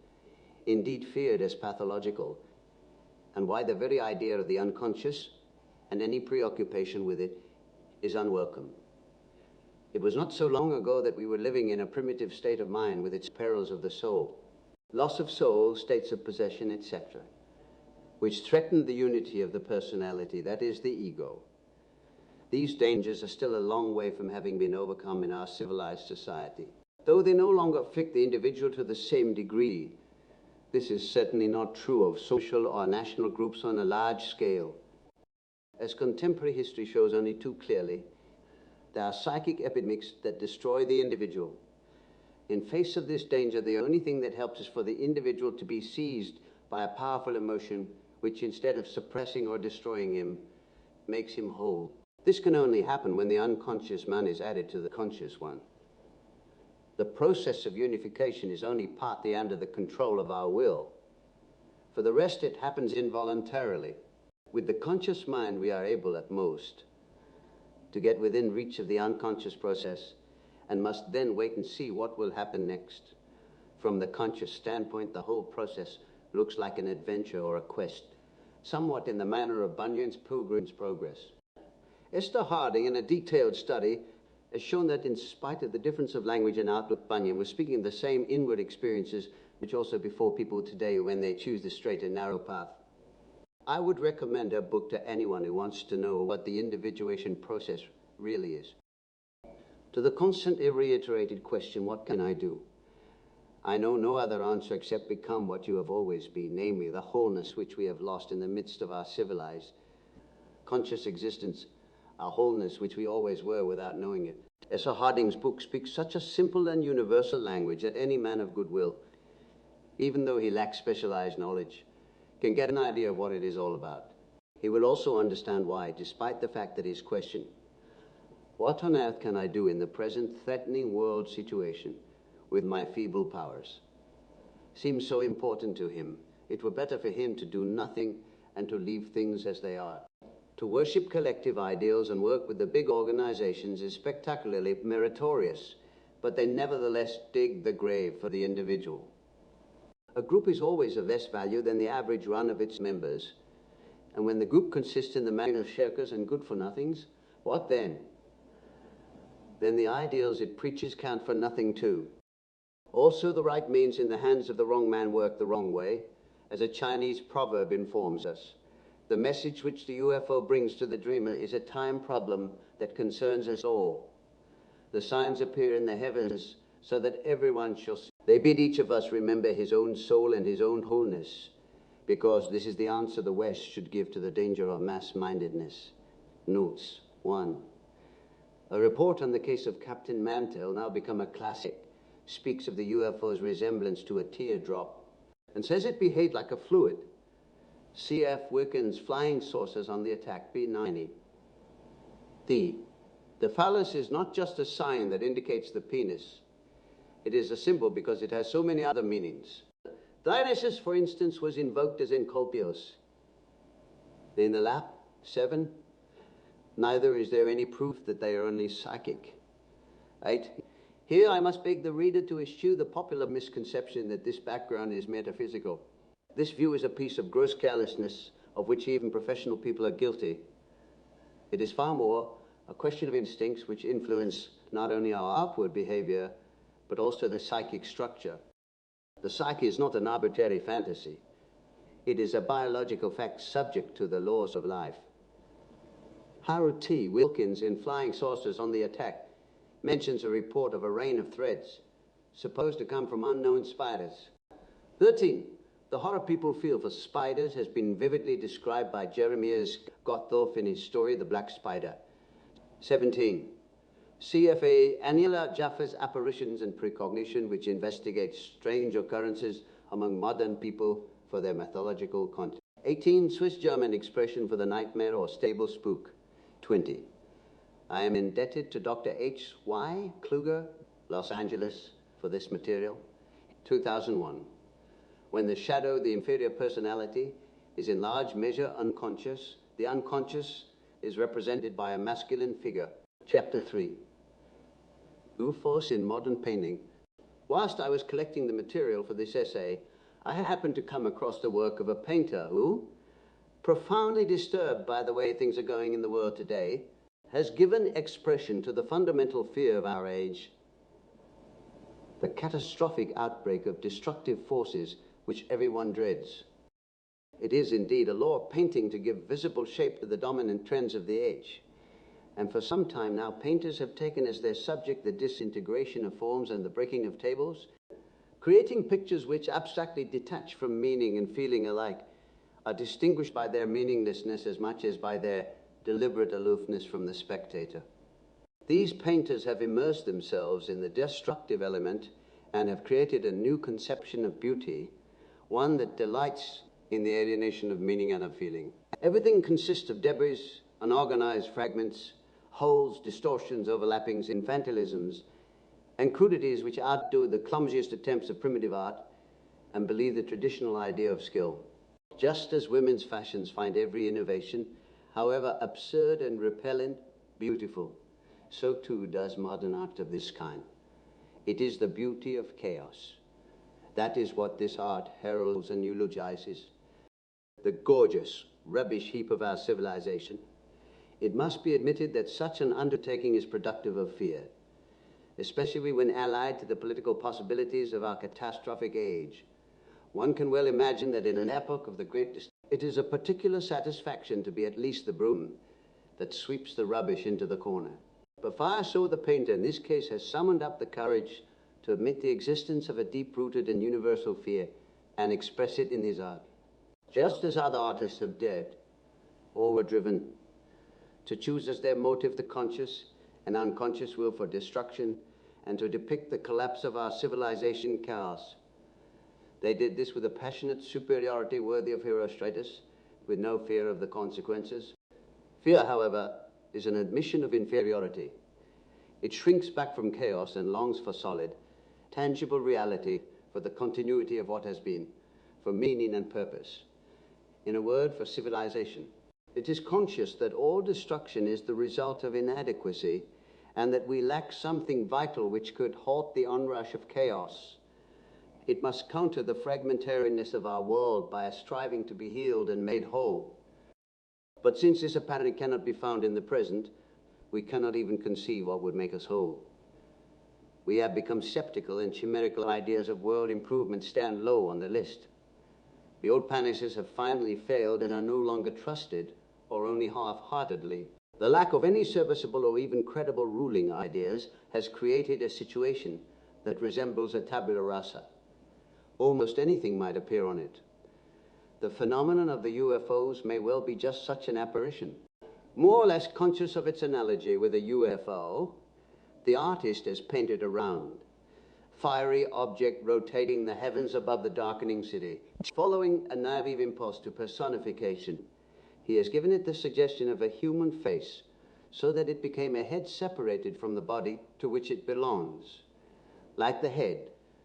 indeed feared as pathological, and why the very idea of the unconscious and any preoccupation with it is unwelcome. It was not so long ago that we were living in a primitive state of mind with its perils of the soul, loss of soul, states of possession, etc., which threatened the unity of the personality, that is, the ego. These dangers are still a long way from having been overcome in our civilized society. though they no longer affect the individual to the same degree. This is certainly not true of social or national groups on a large scale. As contemporary history shows only too clearly, there are psychic epidemics that destroy the individual. In face of this danger, the only thing that helps is for the individual to be seized by a powerful emotion which, instead of suppressing or destroying him, makes him whole. This can only happen when the unconscious man is added to the conscious one. The process of unification is only partly under the control of our will. For the rest, it happens involuntarily. With the conscious mind, we are able at most to get within reach of the unconscious process, and must then wait and see what will happen next. From the conscious standpoint, the whole process looks like an adventure or a quest, somewhat in the manner of Bunyan's Pilgrim's Progress. Esther Harding, in a detailed study, has shown that in spite of the difference of language and outlook, Bunyan was speaking of the same inward experiences which also befall people today when they choose the straight and narrow path. I would recommend her book to anyone who wants to know what the individuation process really is. To the constantly reiterated question, what can I do? I know no other answer except become what you have always been, namely the wholeness which we have lost in the midst of our civilized, conscious existence, a wholeness which we always were without knowing it. Esther Harding's book speaks such a simple and universal language that any man of goodwill, even though he lacks specialized knowledge, can get an idea of what it is all about. He will also understand why, despite the fact that his question, what on earth can I do in the present threatening world situation with my feeble powers, seems so important to him. It were better for him to do nothing and to leave things as they are. To worship collective ideals and work with the big organizations is spectacularly meritorious, but they nevertheless dig the grave for the individual. A group is always of less value than the average run of its members, and when the group consists in the main of shirkers and good-for-nothings, what then? Then the ideals it preaches count for nothing too. Also, the right means in the hands of the wrong man work the wrong way, as a Chinese proverb informs us. The message which the UFO brings to the dreamer is a time problem that concerns us all. The signs appear in the heavens so that everyone shall see. They bid each of us remember his own soul and his own wholeness, because this is the answer the West should give to the danger of mass-mindedness. Notes 1. A report on the case of Captain Mantell, now become a classic, speaks of the UFO's resemblance to a teardrop and says it behaved like a fluid. C.F. Wickens' Flying Saucers on the Attack, B90. D. The phallus is not just a sign that indicates the penis. It is a symbol because it has so many other meanings. Dionysus, for instance, was invoked as Encolpios. In the lap, 7. Neither is there any proof that they are only psychic. 8. Here I must beg the reader to eschew the popular misconception that this background is metaphysical. This view is a piece of gross carelessness of which even professional people are guilty. It is far more a question of instincts which influence not only our outward behavior, but also the psychic structure. The psyche is not an arbitrary fantasy. It is a biological fact subject to the laws of life. Harold T. Wilkins, in Flying Saucers on the Attack, mentions a report of a rain of threads, supposed to come from unknown spiders. 13. The horror people feel for spiders has been vividly described by Jeremias Gottholf in his story, The Black Spider. 17. CFA Anila Jaffe's Apparitions and Precognition, which investigates strange occurrences among modern people for their mythological content. 18. Swiss-German expression for the nightmare or stable spook. 20. I am indebted to Dr. H.Y. Kluger, Los Angeles, for this material. 2001. When the shadow, the inferior personality, is in large measure unconscious, the unconscious is represented by a masculine figure. Chapter 3. UFOs in modern painting. Whilst I was collecting the material for this essay, I happened to come across the work of a painter who, profoundly disturbed by the way things are going in the world today, has given expression to the fundamental fear of our age, the catastrophic outbreak of destructive forces which everyone dreads. It is indeed a law of painting to give visible shape to the dominant trends of the age. And for some time now, painters have taken as their subject the disintegration of forms and the breaking of tables, creating pictures which, abstractly detached from meaning and feeling alike, are distinguished by their meaninglessness as much as by their deliberate aloofness from the spectator. These painters have immersed themselves in the destructive element and have created a new conception of beauty, one that delights in the alienation of meaning and of feeling. Everything consists of debris, unorganized fragments, holes, distortions, overlappings, infantilisms, and crudities which outdo the clumsiest attempts of primitive art and believe the traditional idea of skill. Just as women's fashions find every innovation, however absurd and repellent, beautiful, so too does modern art of this kind. It is the beauty of chaos. That is what this art heralds and eulogizes. The gorgeous rubbish heap of our civilization. It must be admitted that such an undertaking is productive of fear, especially when allied to the political possibilities of our catastrophic age. One can well imagine that in an epoch of the greatest, it is a particular satisfaction to be at least the broom that sweeps the rubbish into the corner. But Picasso, the painter, in this case, has summoned up the courage to admit the existence of a deep-rooted and universal fear and express it in his art. Just as other artists have dared, or were driven, to choose as their motive the conscious and unconscious will for destruction and to depict the collapse of our civilization chaos. They did this with a passionate superiority worthy of Herostratus, with no fear of the consequences. Fear, however, is an admission of inferiority. It shrinks back from chaos and longs for solid, tangible reality, for the continuity of what has been, for meaning and purpose. In a word, for civilization. It is conscious that all destruction is the result of inadequacy and that we lack something vital which could halt the onrush of chaos. It must counter the fragmentariness of our world by a striving to be healed and made whole. But since this apparently cannot be found in the present, we cannot even conceive what would make us whole. We have become skeptical, and chimerical ideas of world improvement stand low on the list. The old panaceas have finally failed and are no longer trusted, or only half-heartedly. The lack of any serviceable or even credible ruling ideas has created a situation that resembles a tabula rasa. Almost anything might appear on it. The phenomenon of the UFOs may well be just such an apparition. More or less conscious of its analogy with a UFO, the artist has painted a round, fiery object rotating the heavens above the darkening city. Following a naive impulse to personification, he has given it the suggestion of a human face, so that it became a head separated from the body to which it belongs. Like the head,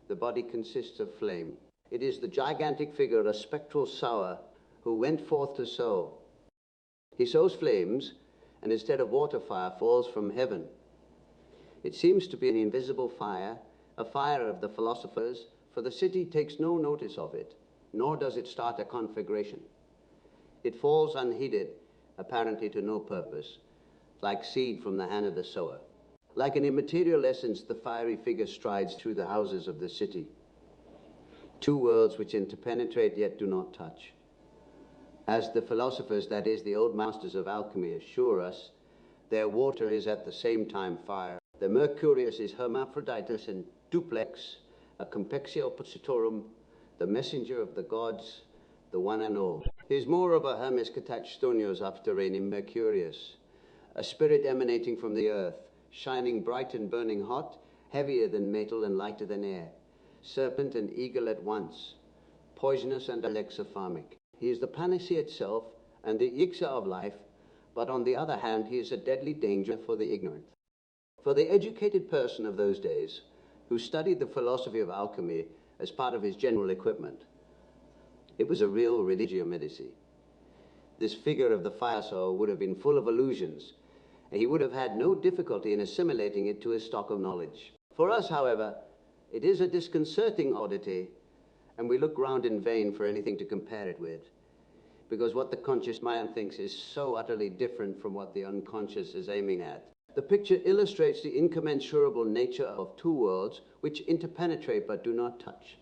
the body consists of flame. It is the gigantic figure, a spectral sower, who went forth to sow. He sows flames, and instead of water fire, falls from heaven. It seems to be an invisible fire, a fire of the philosophers, for the city takes no notice of it, nor does it start a conflagration. It falls unheeded, apparently to no purpose, like seed from the hand of the sower. Like an immaterial essence, the fiery figure strides through the houses of the city. Two worlds which interpenetrate yet do not touch. As the philosophers, that is, the old masters of alchemy, assure us, their water is at the same time fire. The Mercurius is Hermaphroditus and Duplex, a compexio positorum, the messenger of the gods, the one and all. He is more of a Hermes Catachstonios afterenim Mercurius, a spirit emanating from the earth, shining bright and burning hot, heavier than metal and lighter than air, serpent and eagle at once, poisonous and alexopharmic. He is the panacea itself and the elixir of life, but on the other hand, he is a deadly danger for the ignorant. For the educated person of those days, who studied the philosophy of alchemy as part of his general equipment, it was a real religio medici. This figure of the fire sower would have been full of illusions, and he would have had no difficulty in assimilating it to his stock of knowledge. For us, however, it is a disconcerting oddity, and we look round in vain for anything to compare it with, because what the conscious mind thinks is so utterly different from what the unconscious is aiming at. The picture illustrates the incommensurable nature of two worlds which interpenetrate but do not touch.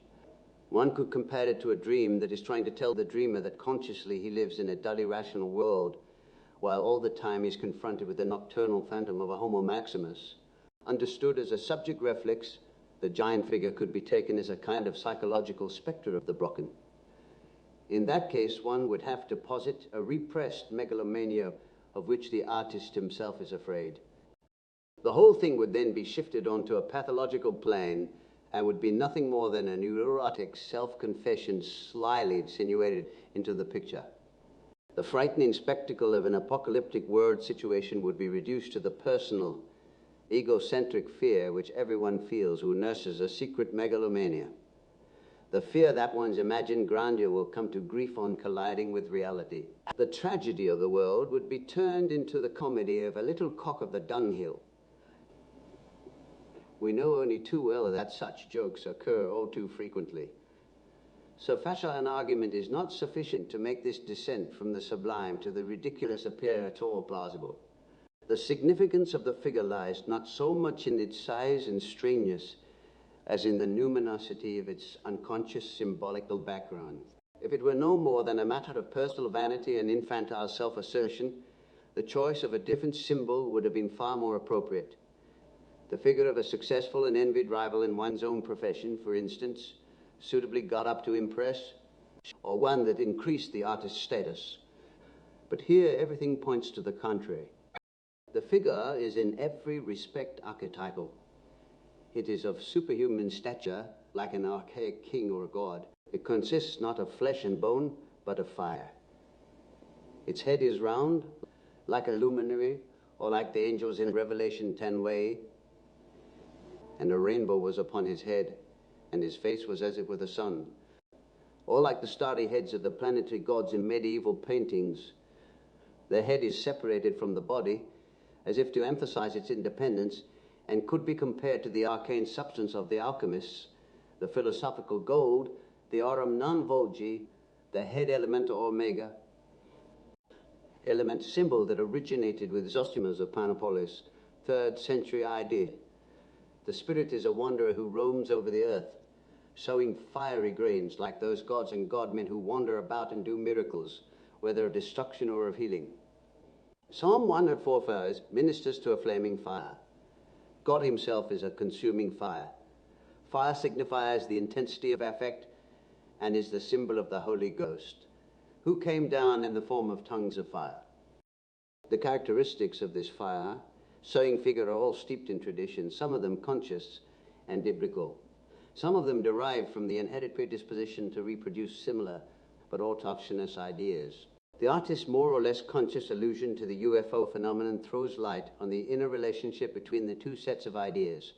One could compare it to a dream that is trying to tell the dreamer that consciously he lives in a dully rational world while all the time he's confronted with the nocturnal phantom of a Homo Maximus. Understood as a subject reflex, the giant figure could be taken as a kind of psychological spectre of the Brocken. In that case, one would have to posit a repressed megalomania of which the artist himself is afraid. The whole thing would then be shifted onto a pathological plane and would be nothing more than a neurotic self-confession slyly insinuated into the picture. The frightening spectacle of an apocalyptic world situation would be reduced to the personal, egocentric fear which everyone feels who nurses a secret megalomania. The fear that one's imagined grandeur will come to grief on colliding with reality. The tragedy of the world would be turned into the comedy of a little cock of the dunghill. We know only too well that such jokes occur all too frequently. So facile an argument is not sufficient to make this descent from the sublime to the ridiculous appear at all plausible. The significance of the figure lies not so much in its size and strangeness as in the numinosity of its unconscious symbolical background. If it were no more than a matter of personal vanity and infantile self-assertion, the choice of a different symbol would have been far more appropriate. The figure of a successful and envied rival in one's own profession, for instance, suitably got up to impress, or one that increased the artist's status. But here everything points to the contrary. The figure is in every respect archetypal. It is of superhuman stature, like an archaic king or god. It consists not of flesh and bone, but of fire. Its head is round, like a luminary, or like the angels in Revelation 10 way, and a rainbow was upon his head, and his face was as it were the sun. Or like the starry heads of the planetary gods in medieval paintings, the head is separated from the body, as if to emphasize its independence, and could be compared to the arcane substance of the alchemists, the philosophical gold, the aurum non vogi, the head element or omega, element symbol that originated with Zosimus of Panopolis, 3rd century AD. The spirit is a wanderer who roams over the earth, sowing fiery grains like those gods and godmen who wander about and do miracles, whether of destruction or of healing. Psalm 104 ministers to a flaming fire. God himself is a consuming fire. Fire signifies the intensity of affect and is the symbol of the Holy Ghost, who came down in the form of tongues of fire. The characteristics of this fire sowing figure are all steeped in tradition, some of them conscious and biblical. Some of them derive from the inherited predisposition to reproduce similar but autochthonous ideas. The artist's more or less conscious allusion to the UFO phenomenon throws light on the inner relationship between the two sets of ideas.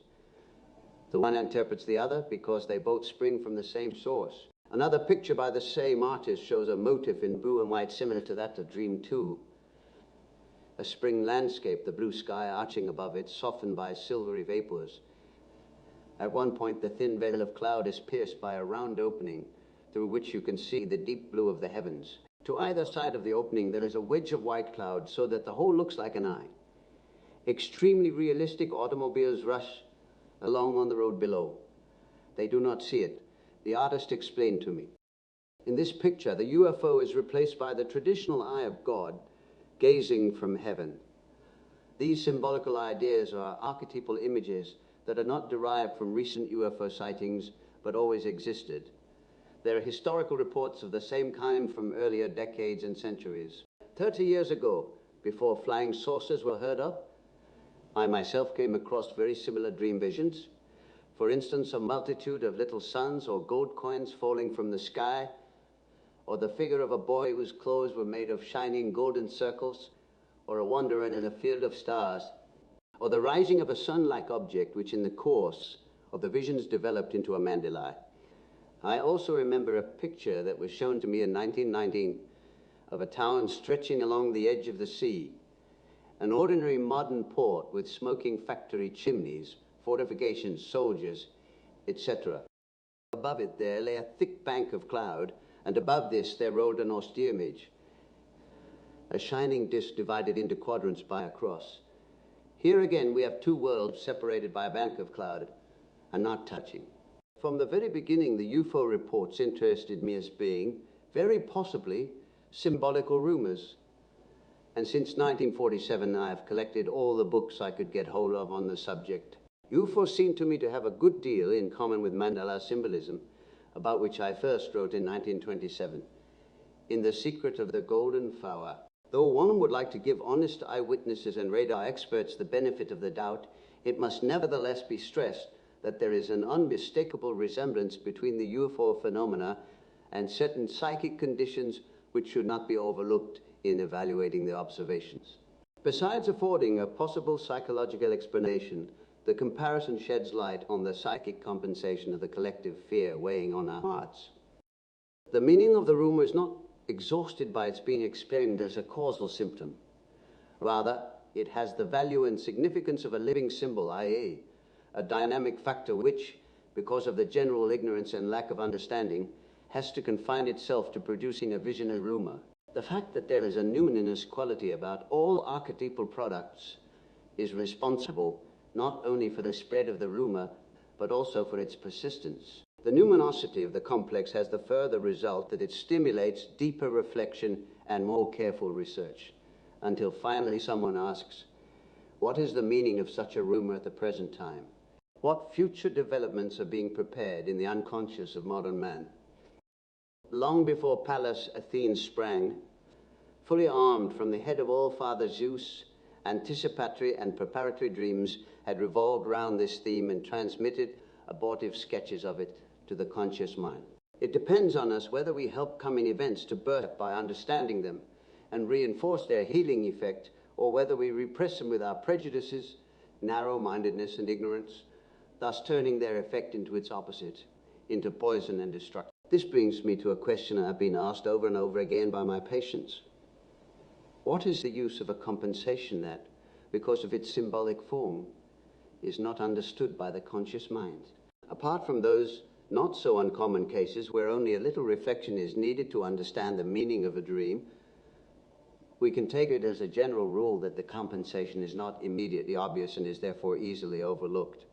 The one interprets the other because they both spring from the same source. Another picture by the same artist shows a motif in blue and white similar to that of Dream 2. A spring landscape, the blue sky arching above it, softened by silvery vapors. At one point, the thin veil of cloud is pierced by a round opening through which you can see the deep blue of the heavens. To either side of the opening, there is a wedge of white cloud so that the whole looks like an eye. Extremely realistic automobiles rush along on the road below. They do not see it. The artist explained to me. In this picture, the UFO is replaced by the traditional eye of God, gazing from heaven. These symbolical ideas are archetypal images that are not derived from recent UFO sightings, but always existed. There are historical reports of the same kind from earlier decades and centuries. 30 years ago, before flying saucers were heard of, I myself came across very similar dream visions. For instance, a multitude of little suns or gold coins falling from the sky, or the figure of a boy whose clothes were made of shining golden circles, or a wanderer in a field of stars, or the rising of a sun-like object which in the course of the visions developed into a mandala. I also remember a picture that was shown to me in 1919 of a town stretching along the edge of the sea, an ordinary modern port with smoking factory chimneys, fortifications, soldiers, etc. Above it there lay a thick bank of cloud, and above this there rolled an austere image, a shining disk divided into quadrants by a cross. Here again we have two worlds separated by a bank of cloud and not touching. From the very beginning, the UFO reports interested me as being, very possibly, symbolical rumors. and since 1947 I have collected all the books I could get hold of on the subject. UFOs seem to me to have a good deal in common with Mandela symbolism, about which I first wrote in 1927, in The Secret of the Golden Flower. Though one would like to give honest eyewitnesses and radar experts the benefit of the doubt, it must nevertheless be stressed that there is an unmistakable resemblance between the UFO phenomena and certain psychic conditions which should not be overlooked in evaluating the observations. Besides affording a possible psychological explanation, the comparison sheds light on the psychic compensation of the collective fear weighing on our hearts. The meaning of the rumor is not exhausted by its being explained as a causal symptom. Rather, it has the value and significance of a living symbol, i.e., a dynamic factor which, because of the general ignorance and lack of understanding, has to confine itself to producing a visionary rumor. The fact that there is a numinous quality about all archetypal products is responsible not only for the spread of the rumor, but also for its persistence. The numinosity of the complex has the further result that it stimulates deeper reflection and more careful research, until finally someone asks, what is the meaning of such a rumor at the present time? What future developments are being prepared in the unconscious of modern man? Long before Pallas Athene sprang, fully armed from the head of All-Father Zeus, anticipatory and preparatory dreams had revolved round this theme and transmitted abortive sketches of it to the conscious mind. It depends on us whether we help coming events to birth by understanding them and reinforce their healing effect, or whether we repress them with our prejudices, narrow-mindedness, and ignorance, thus turning their effect into its opposite, into poison and destruction. This brings me to a question I've been asked over and over again by my patients. What is the use of a compensation that, because of its symbolic form, is not understood by the conscious mind? Apart from those not so uncommon cases where only a little reflection is needed to understand the meaning of a dream, we can take it as a general rule that the compensation is not immediately obvious and is therefore easily overlooked.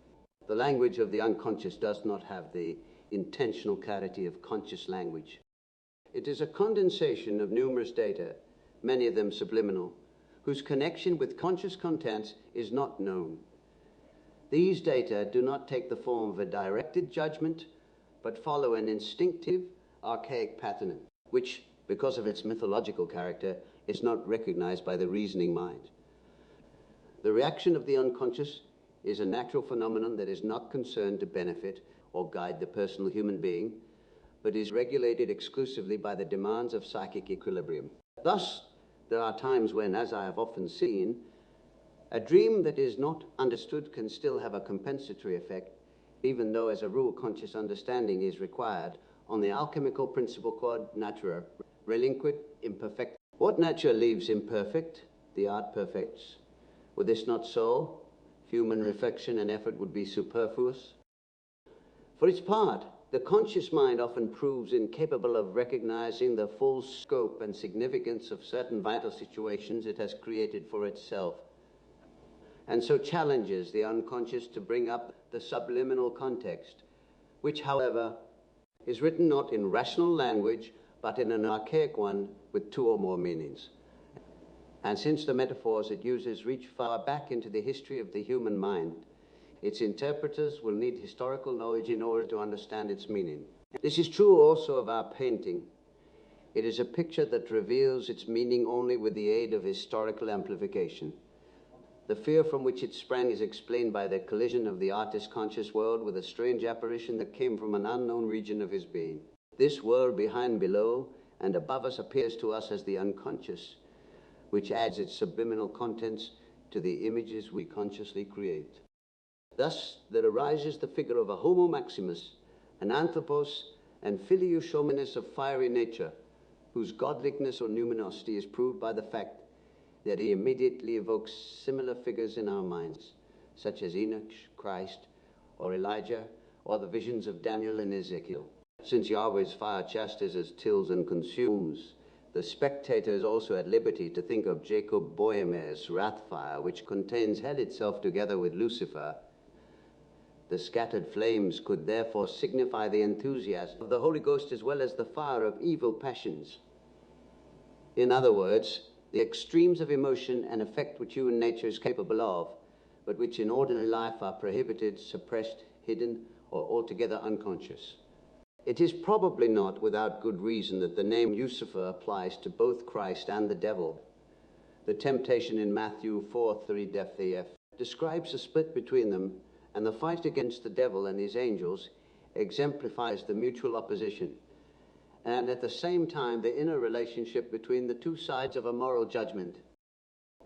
The language of the unconscious does not have the intentional clarity of conscious language. It is a condensation of numerous data, many of them subliminal, whose connection with conscious contents is not known. These data do not take the form of a directed judgment, but follow an instinctive, archaic pattern, which, because of its mythological character, is not recognized by the reasoning mind. The reaction of the unconscious is a natural phenomenon that is not concerned to benefit or guide the personal human being, but is regulated exclusively by the demands of psychic equilibrium. Thus, there are times when, as I have often seen, a dream that is not understood can still have a compensatory effect, even though, as a rule, conscious understanding is required on the alchemical principle called natura, relinquit imperfect. What nature leaves imperfect, the art perfects. Were this not so, human reflection and effort would be superfluous. For its part, the conscious mind often proves incapable of recognizing the full scope and significance of certain vital situations it has created for itself, and so challenges the unconscious to bring up the subliminal context, which, however, is written not in rational language, but in an archaic one with two or more meanings. And since the metaphors it uses reach far back into the history of the human mind, its interpreters will need historical knowledge in order to understand its meaning. This is true also of our painting. It is a picture that reveals its meaning only with the aid of historical amplification. The fear from which it sprang is explained by the collision of the artist's conscious world with a strange apparition that came from an unknown region of his being. This world behind, below, and above us appears to us as the unconscious, which adds its subliminal contents to the images we consciously create. Thus, there arises the figure of a Homo Maximus, an Anthropos, and Filius Hominis of fiery nature, whose godlikeness or numinosity is proved by the fact that he immediately evokes similar figures in our minds, such as Enoch, Christ, or Elijah, or the visions of Daniel and Ezekiel. Since Yahweh's fire chastises, tills, and consumes, the spectator is also at liberty to think of Jacob Boehmer's wrath fire, which contains hell itself together with Lucifer. The scattered flames could therefore signify the enthusiasm of the Holy Ghost as well as the fire of evil passions. In other words, the extremes of emotion and effect which human nature is capable of, but which in ordinary life are prohibited, suppressed, hidden, or altogether unconscious. It is probably not without good reason that the name Lucifer applies to both Christ and the devil. The temptation in Matthew 4:3-5 describes the split between them, and the fight against the devil and his angels exemplifies the mutual opposition, and at the same time the inner relationship between the two sides of a moral judgment.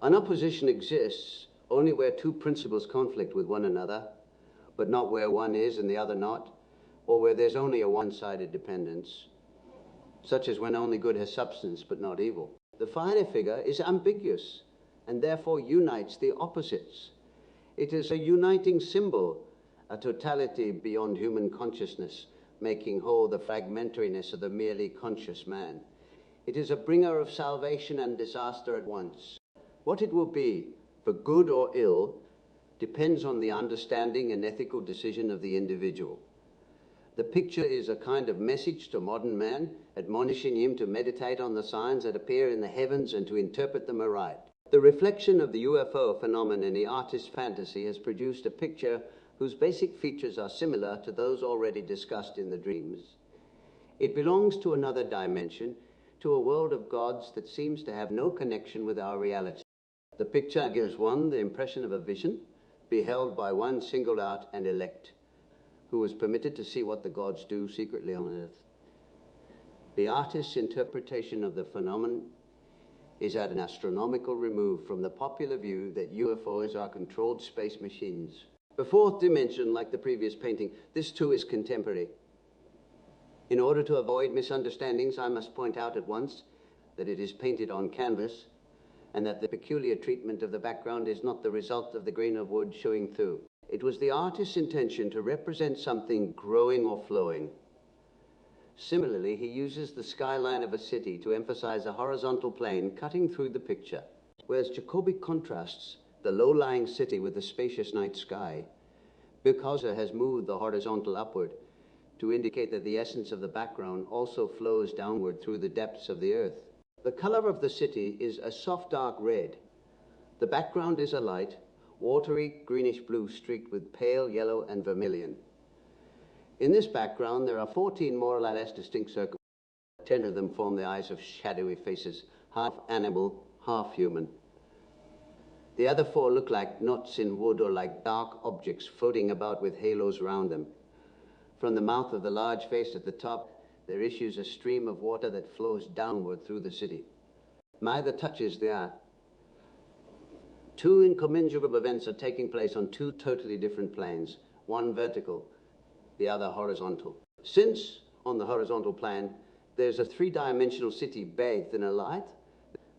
An opposition exists only where two principles conflict with one another, but not where one is and the other not, or where there's only a one-sided dependence, such as when only good has substance but not evil. The final figure is ambiguous and therefore unites the opposites. It is a uniting symbol, a totality beyond human consciousness, making whole the fragmentariness of the merely conscious man. It is a bringer of salvation and disaster at once. What it will be, for good or ill, depends on the understanding and ethical decision of the individual. The picture is a kind of message to modern man, admonishing him to meditate on the signs that appear in the heavens and to interpret them aright. The reflection of the UFO phenomenon in the artist's fantasy has produced a picture whose basic features are similar to those already discussed in the dreams. It belongs to another dimension, to a world of gods that seems to have no connection with our reality. The picture gives one the impression of a vision, beheld by one singled out and elect, who was permitted to see what the gods do secretly on earth. The artist's interpretation of the phenomenon is at an astronomical remove from the popular view that UFOs are controlled space machines. The fourth dimension, like the previous painting, this too is contemporary. In order to avoid misunderstandings, I must point out at once that it is painted on canvas and that the peculiar treatment of the background is not the result of the grain of wood showing through. It was the artist's intention to represent something growing or flowing. Similarly, he uses the skyline of a city to emphasize a horizontal plane cutting through the picture, whereas Jacobi contrasts the low-lying city with the spacious night sky. Picasso has moved the horizontal upward to indicate that the essence of the background also flows downward through the depths of the earth. The color of the city is a soft dark red. The background is a light, watery greenish-blue streaked with pale yellow and vermilion. In this background, there are 14 more or less distinct circles. 10 of them form the eyes of shadowy faces, half animal, half human. The other 4 look like knots in wood or like dark objects floating about with halos round them. From the mouth of the large face at the top, there issues a stream of water that flows downward through the city. Neither touches the art. 2 incommensurable events are taking place on 2 totally different planes, one vertical, the other horizontal. Since, on the horizontal plane, there's a 3-dimensional city bathed in a light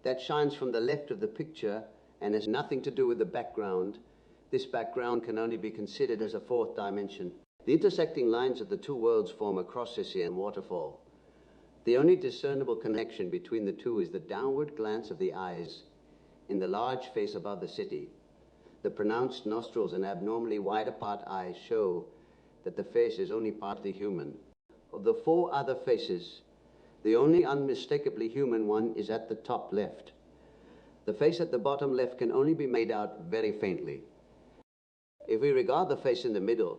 that shines from the left of the picture and has nothing to do with the background, this background can only be considered as a 4th dimension. The intersecting lines of the 2 worlds form a cross-Hessian waterfall. The only discernible connection between the 2 is the downward glance of the eyes in the large face above the city. The pronounced nostrils and abnormally wide apart eyes show that the face is only partly human. Of the 4 other faces, the only unmistakably human one is at the top left. The face at the bottom left can only be made out very faintly. If we regard the face in the middle,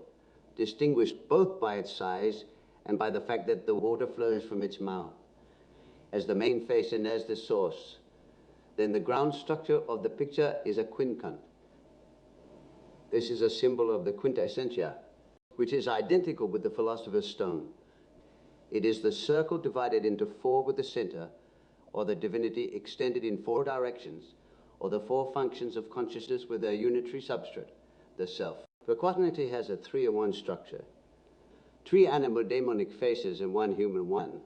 distinguished both by its size and by the fact that the water flows from its mouth, as the main face and as the source, then the ground structure of the picture is a quincunx. This is a symbol of the quintessentia, which is identical with the philosopher's stone. It is the circle divided into 4 with the center, or the divinity extended in 4 directions, or the 4 functions of consciousness with their unitary substrate, the self. The quaternity has a 3-in-1 structure, 3 animal demonic faces and 1 human one.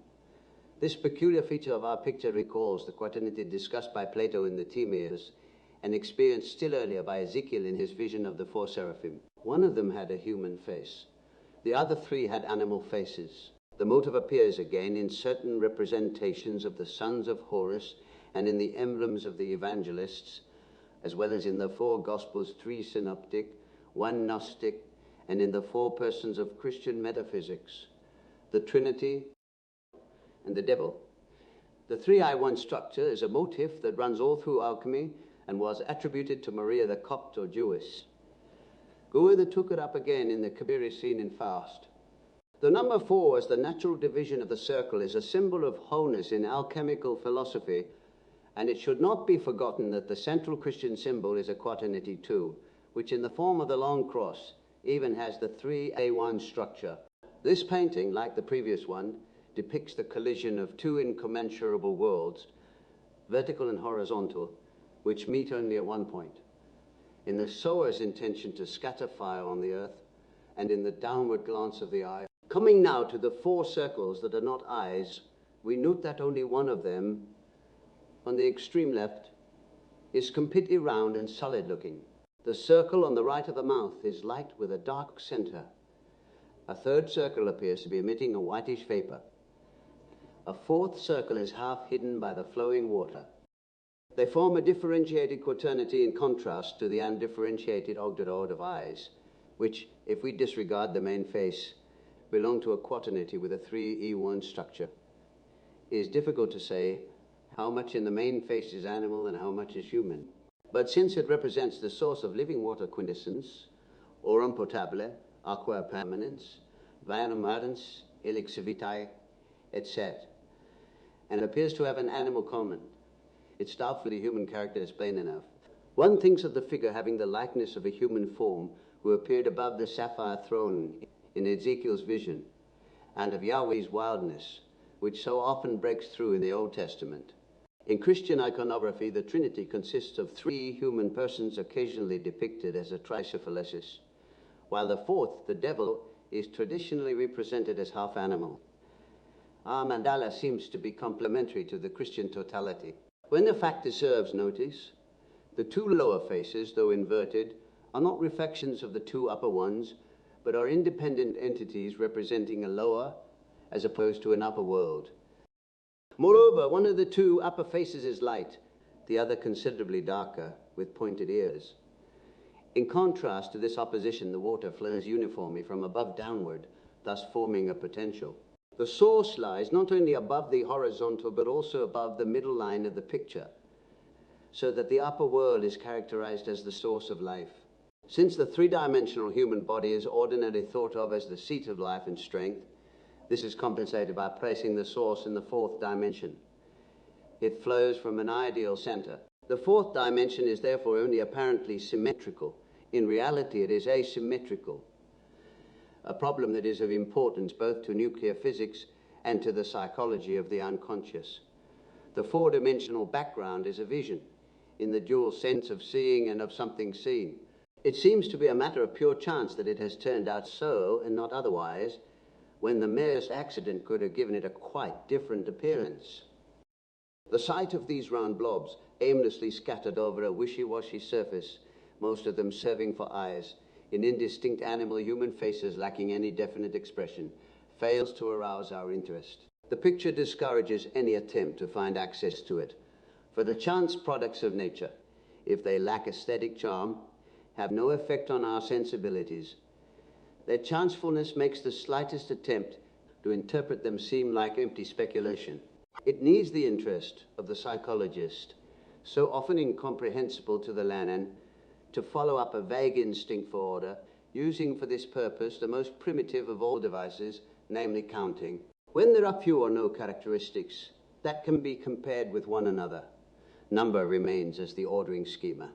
This peculiar feature of our picture recalls the quaternity discussed by Plato in the Timaeus and experienced still earlier by Ezekiel in his vision of the 4 seraphim. One of them had a human face. The other 3 had animal faces. The motive appears again in certain representations of the sons of Horus and in the emblems of the evangelists, as well as in the 4 Gospels, 3 synoptic, 1 Gnostic, and in the 4 persons of Christian metaphysics, the Trinity and the devil. The 3-I-1 structure is a motif that runs all through alchemy and was attributed to Maria the Copt or Jewess. Goethe took it up again in the Kabiri scene in Faust. The number 4 as the natural division of the circle is a symbol of wholeness in alchemical philosophy, and it should not be forgotten that the central Christian symbol is a quaternity 2, which in the form of the long cross even has the 3-A1 structure. This painting, like the previous one, depicts the collision of two incommensurable worlds, vertical and horizontal, which meet only at one point. In the sower's intention to scatter fire on the earth, and in the downward glance of the eye. Coming now to the 4 circles that are not eyes, we note that only one of them, on the extreme left, is completely round and solid looking. The circle on the right of the mouth is light with a dark center. A 3rd circle appears to be emitting a whitish vapor. A 4th circle is half hidden by the flowing water. They form a differentiated quaternity in contrast to the undifferentiated ogdoad of eyes, which, if we disregard the main face, belong to a quaternity with a 3-E1 structure. It is difficult to say how much in the main face is animal and how much is human. But since it represents the source of living water quintessence, aurum potable, aqua permanens, vinum ardens, elixir vitae, etc., and appears to have an animal comment, its doubtfully human character is plain enough. One thinks of the figure having the likeness of a human form who appeared above the sapphire throne in Ezekiel's vision, and of Yahweh's wildness, which so often breaks through in the Old Testament. In Christian iconography, the Trinity consists of 3 human persons occasionally depicted as a tricephalesis, while the 4th, the devil, is traditionally represented as half animal. Our mandala seems to be complementary to the Christian totality. When the fact deserves notice, the 2 lower faces, though inverted, are not reflections of the 2 upper ones, but are independent entities representing a lower as opposed to an upper world. Moreover, one of the 2 upper faces is light, the other considerably darker, with pointed ears. In contrast to this opposition, the water flows uniformly from above downward, thus forming a potential. The source lies not only above the horizontal, but also above the middle line of the picture, so that the upper world is characterized as the source of life. Since the 3-dimensional human body is ordinarily thought of as the seat of life and strength, this is compensated by placing the source in the 4th dimension. It flows from an ideal center. The 4th dimension is therefore only apparently symmetrical. In reality, it is asymmetrical, a problem that is of importance both to nuclear physics and to the psychology of the unconscious. The 4-dimensional background is a vision, in the dual sense of seeing and of something seen. It seems to be a matter of pure chance that it has turned out so and not otherwise, when the merest accident could have given it a quite different appearance. The sight of these round blobs, aimlessly scattered over a wishy-washy surface, most of them serving for eyes, in indistinct animal-human faces lacking any definite expression, fails to arouse our interest. The picture discourages any attempt to find access to it, for the chance products of nature, if they lack aesthetic charm, have no effect on our sensibilities. Their chancefulness makes the slightest attempt to interpret them seem like empty speculation. It needs the interest of the psychologist, so often incomprehensible to the layman, to follow up a vague instinct for order, using for this purpose the most primitive of all devices, namely counting. When there are few or no characteristics that can be compared with one another, number remains as the ordering schema.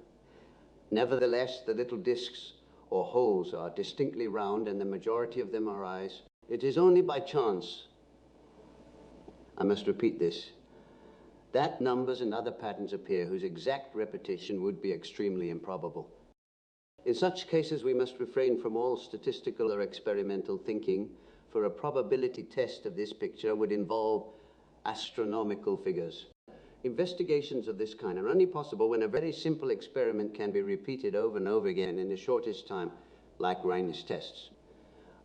Nevertheless, the little discs or holes are distinctly round, and the majority of them are eyes. It is only by chance, I must repeat this, that numbers and other patterns appear whose exact repetition would be extremely improbable. In such cases, we must refrain from all statistical or experimental thinking, for a probability test of this picture would involve astronomical figures. Investigations of this kind are only possible when a very simple experiment can be repeated over and over again in the shortest time, like Rein's tests.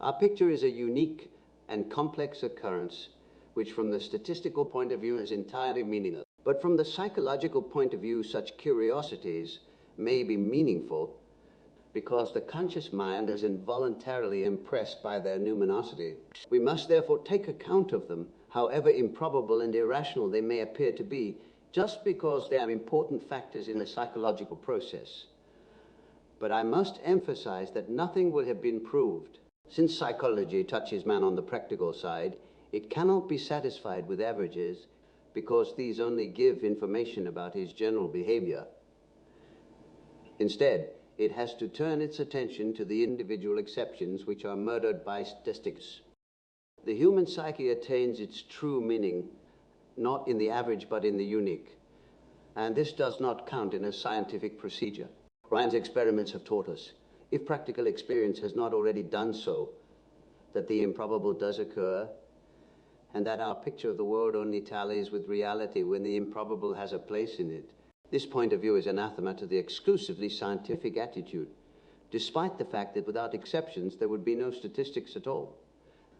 Our picture is a unique and complex occurrence, which from the statistical point of view is entirely meaningless. But from the psychological point of view, such curiosities may be meaningful because the conscious mind is involuntarily impressed by their numinosity. We must therefore take account of them, however improbable and irrational they may appear to be, just because they are important factors in the psychological process. But I must emphasize that nothing will have been proved. Since psychology touches man on the practical side, it cannot be satisfied with averages, because these only give information about his general behavior. Instead, it has to turn its attention to the individual exceptions which are murdered by statistics. The human psyche attains its true meaning not in the average but in the unique, and this does not count in a scientific procedure. Ryan's experiments have taught us, if practical experience has not already done so, that the improbable does occur, and that our picture of the world only tallies with reality when the improbable has a place in it. This point of view is anathema to the exclusively scientific attitude, despite the fact that without exceptions there would be no statistics at all.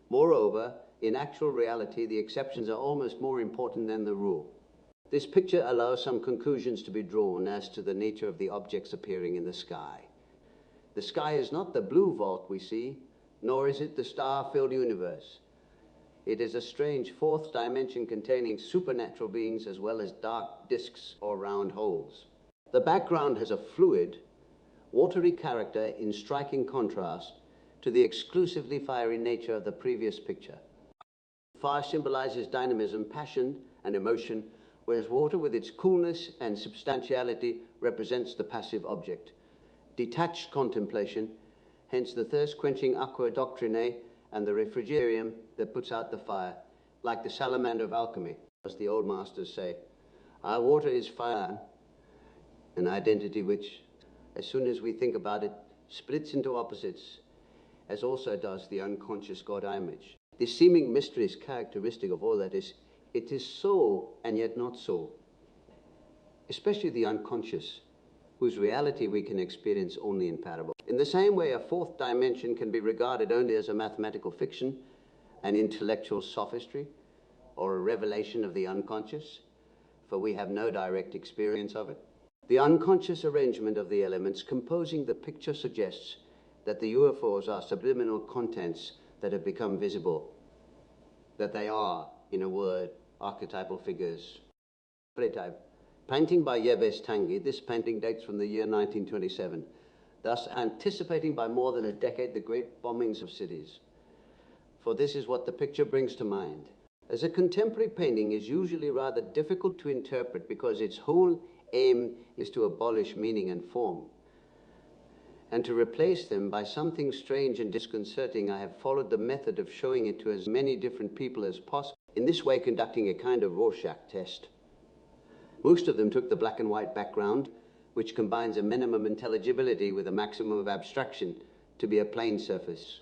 Moreover, in actual reality, the exceptions are almost more important than the rule. This picture allows some conclusions to be drawn as to the nature of the objects appearing in the sky. The sky is not the blue vault we see, nor is it the star-filled universe. It is a strange fourth dimension containing supernatural beings as well as dark disks or round holes. The background has a fluid, watery character in striking contrast to the exclusively fiery nature of the previous picture. Fire symbolizes dynamism, passion, and emotion, whereas water with its coolness and substantiality represents the passive object. Detached contemplation, hence the thirst-quenching aqua doctrinae and the refrigerium that puts out the fire, like the salamander of alchemy, as the old masters say. Our water is fire, an identity which, as soon as we think about it, splits into opposites, as also does the unconscious God image. This seeming mystery is characteristic of all that is. It is so and yet not so, especially the unconscious, whose reality we can experience only in parable. In the same way, a fourth dimension can be regarded only as a mathematical fiction, an intellectual sophistry, or a revelation of the unconscious, for we have no direct experience of it. The unconscious arrangement of the elements composing the picture suggests that the UFOs are subliminal contents that have become visible, that they are, in a word, archetypal figures. Prototype. Painting by Yves Tanguy, this painting dates from the year 1927, thus anticipating by more than a decade the great bombings of cities. For this is what the picture brings to mind. As a contemporary painting is usually rather difficult to interpret because its whole aim is to abolish meaning and form, and to replace them by something strange and disconcerting, I have followed the method of showing it to as many different people as possible, in this way conducting a kind of Rorschach test. Most of them took the black and white background, which combines a minimum intelligibility with a maximum of abstraction, to be a plane surface.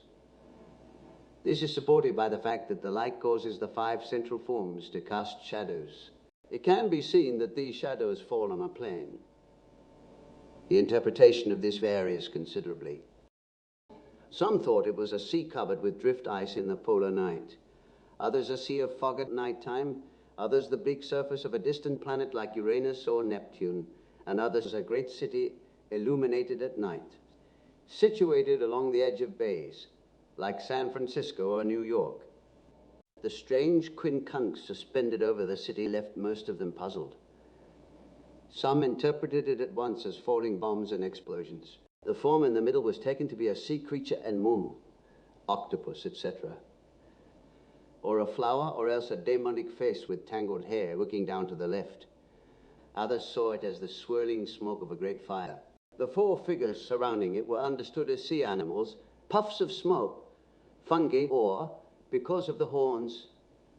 This is supported by the fact that the light causes the 5 central forms to cast shadows. It can be seen that these shadows fall on a plane. The interpretation of this varies considerably. Some thought it was a sea covered with drift ice in the polar night. Others a sea of fog at night time. Others the bleak surface of a distant planet like Uranus or Neptune. And others a great city illuminated at night, situated along the edge of bays, like San Francisco or New York. The strange quincunx suspended over the city left most of them puzzled. Some interpreted it at once as falling bombs and explosions. The form in the middle was taken to be a sea creature and moon, octopus, etc., or a flower, or else a demonic face with tangled hair looking down to the left. Others saw it as the swirling smoke of a great fire. The 4 figures surrounding it were understood as sea animals, puffs of smoke, fungi, or, because of the horns,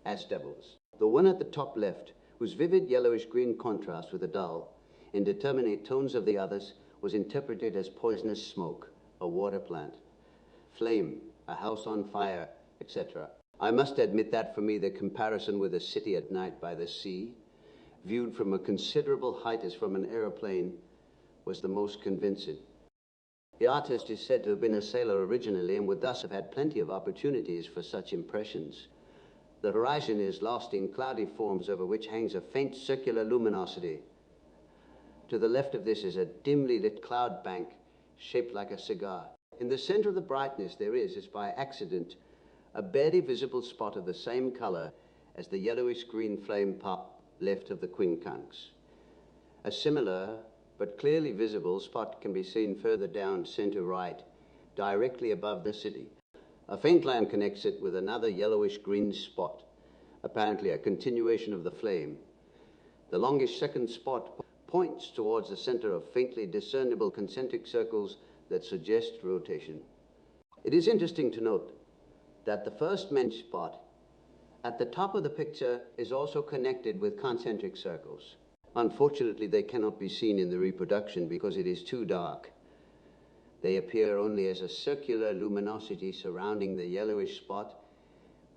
as devils. The one at the top left, whose vivid yellowish-green contrast with the dull, indeterminate tones of the others, was interpreted as poisonous smoke, a water plant, flame, a house on fire, etc. I must admit that for me the comparison with a city at night by the sea, viewed from a considerable height as from an aeroplane, was the most convincing. The artist is said to have been a sailor originally and would thus have had plenty of opportunities for such impressions. The horizon is lost in cloudy forms over which hangs a faint circular luminosity. To the left of this is a dimly lit cloud bank shaped like a cigar. In the center of the brightness there is, as by accident, a barely visible spot of the same color as the yellowish-green flame pop left of the quincunx. A similar but clearly visible spot can be seen further down center right, directly above the city. A faint line connects it with another yellowish-green spot, apparently a continuation of the flame. The longish second spot points towards the center of faintly discernible concentric circles that suggest rotation. It is interesting to note that the first mentioned spot at the top of the picture is also connected with concentric circles. Unfortunately, they cannot be seen in the reproduction because it is too dark. They appear only as a circular luminosity surrounding the yellowish spot,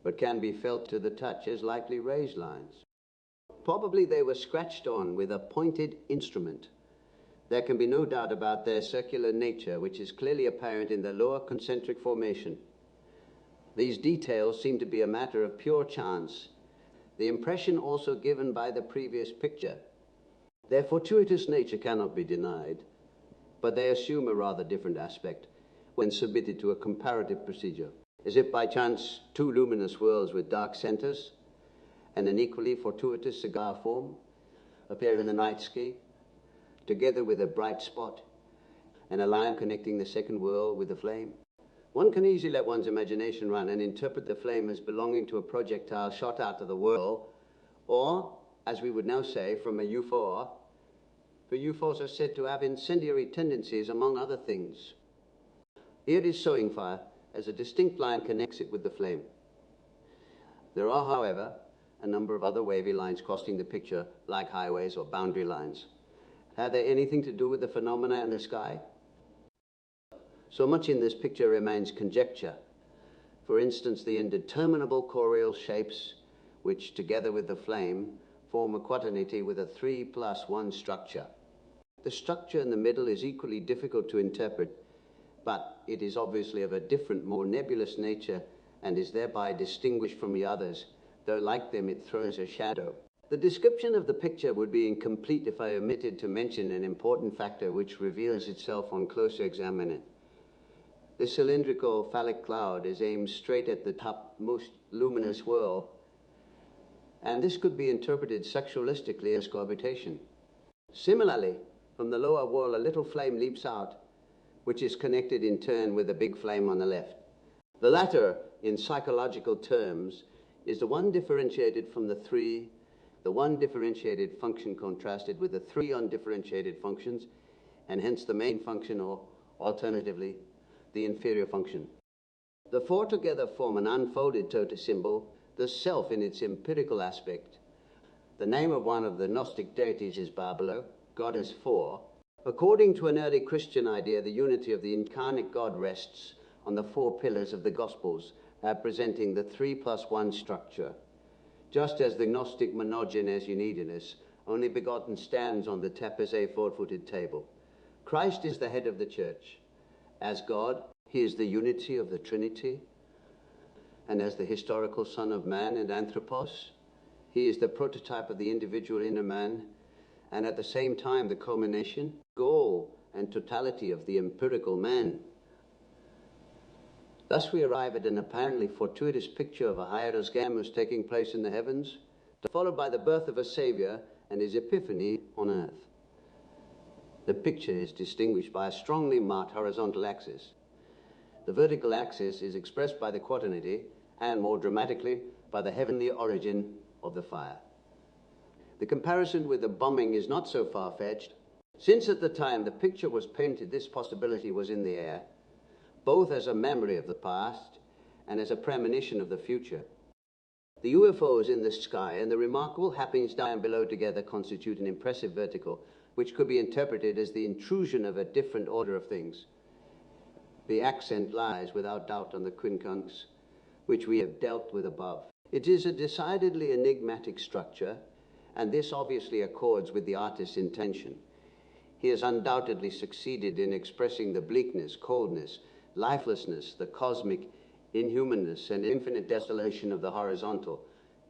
but can be felt to the touch as likely raised lines. Probably they were scratched on with a pointed instrument. There can be no doubt about their circular nature, which is clearly apparent in the lower concentric formation. These details seem to be a matter of pure chance, the impression also given by the previous picture. Their fortuitous nature cannot be denied, but they assume a rather different aspect when submitted to a comparative procedure, as if by chance two luminous worlds with dark centers and an equally fortuitous cigar form appear in the night sky, together with a bright spot and a line connecting the second world with the flame. One can easily let one's imagination run and interpret the flame as belonging to a projectile shot out of the whirl, or, as we would now say, from a UFO. For UFOs are said to have incendiary tendencies, among other things. Here is showing fire, as a distinct line connects it with the flame. There are, however, a number of other wavy lines crossing the picture, like highways or boundary lines. Have they anything to do with the phenomena in the sky? So much in this picture remains conjecture. For instance, the indeterminable choreal shapes, which together with the flame form a quaternity with a 3+1 structure. The structure in the middle is equally difficult to interpret, but it is obviously of a different, more nebulous nature and is thereby distinguished from the others, though like them it throws a shadow. The description of the picture would be incomplete if I omitted to mention an important factor which reveals itself on closer examination. The cylindrical phallic cloud is aimed straight at the topmost luminous whirl, and this could be interpreted sexualistically as cohabitation. Similarly, from the lower whirl, a little flame leaps out, which is connected in turn with a big flame on the left. The latter, in psychological terms, is the one differentiated from the three, the one differentiated function contrasted with the three undifferentiated functions, and hence the main function, or alternatively, the inferior function. The four together form an unfolded total symbol, the self in its empirical aspect. The name of one of the Gnostic deities is Babalo, God is four. According to an early Christian idea, the unity of the incarnate God rests on the four pillars of the Gospels, representing the 3+1 structure. Just as the Gnostic monogenes unidinus, only begotten, stands on the tapese four-footed table. Christ is the head of the church. As God, he is the unity of the Trinity, and as the historical Son of Man and Anthropos, he is the prototype of the individual inner man, and at the same time the culmination, goal, and totality of the empirical man. Thus we arrive at an apparently fortuitous picture of a hieros gamos taking place in the heavens, followed by the birth of a Savior and his epiphany on earth. The picture is distinguished by a strongly marked horizontal axis. The vertical axis is expressed by the quaternity and, more dramatically, by the heavenly origin of the fire. The comparison with the bombing is not so far-fetched, since at the time the picture was painted, this possibility was in the air, both as a memory of the past and as a premonition of the future. The UFOs in the sky and the remarkable happenings down below together constitute an impressive vertical, which could be interpreted as the intrusion of a different order of things. The accent lies, without doubt, on the quincunx, which we have dealt with above. It is a decidedly enigmatic structure, and this obviously accords with the artist's intention. He has undoubtedly succeeded in expressing the bleakness, coldness, lifelessness, the cosmic inhumanness, and infinite desolation of the horizontal,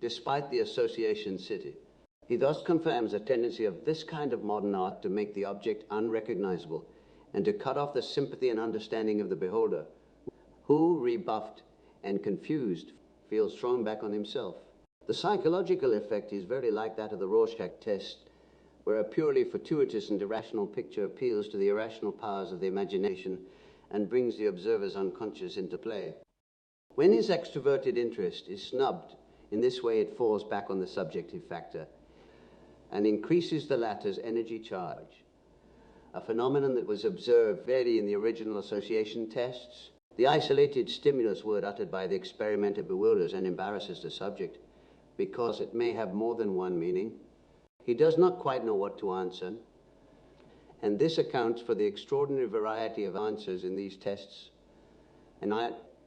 despite the association city. He thus confirms a tendency of this kind of modern art to make the object unrecognizable and to cut off the sympathy and understanding of the beholder, who, rebuffed and confused, feels thrown back on himself. The psychological effect is very like that of the Rorschach test, where a purely fortuitous and irrational picture appeals to the irrational powers of the imagination and brings the observer's unconscious into play. When his extroverted interest is snubbed, in this way it falls back on the subjective factor and increases the latter's energy charge, a phenomenon that was observed very in the original association tests. The isolated stimulus word uttered by the experimenter bewilders and embarrasses the subject because it may have more than one meaning. He does not quite know what to answer, and this accounts for the extraordinary variety of answers in these tests. And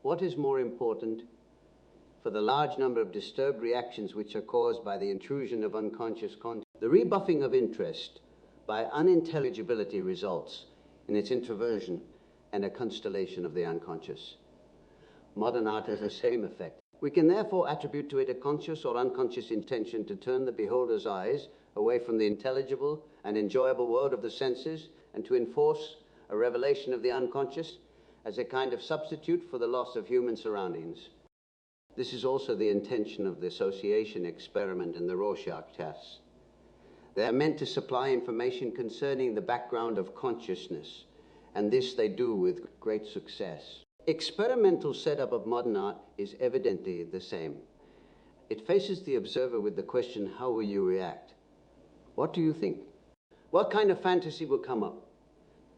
what is more important, for the large number of disturbed reactions which are caused by the intrusion of unconscious content. The rebuffing of interest by unintelligibility results in its introversion and a constellation of the unconscious. Modern art has the same effect. We can therefore attribute to it a conscious or unconscious intention to turn the beholder's eyes away from the intelligible and enjoyable world of the senses and to enforce a revelation of the unconscious as a kind of substitute for the loss of human surroundings. This is also the intention of the association experiment and the Rorschach tests. They are meant to supply information concerning the background of consciousness, and this they do with great success. Experimental setup of modern art is evidently the same. It faces the observer with the question, how will you react? What do you think? What kind of fantasy will come up?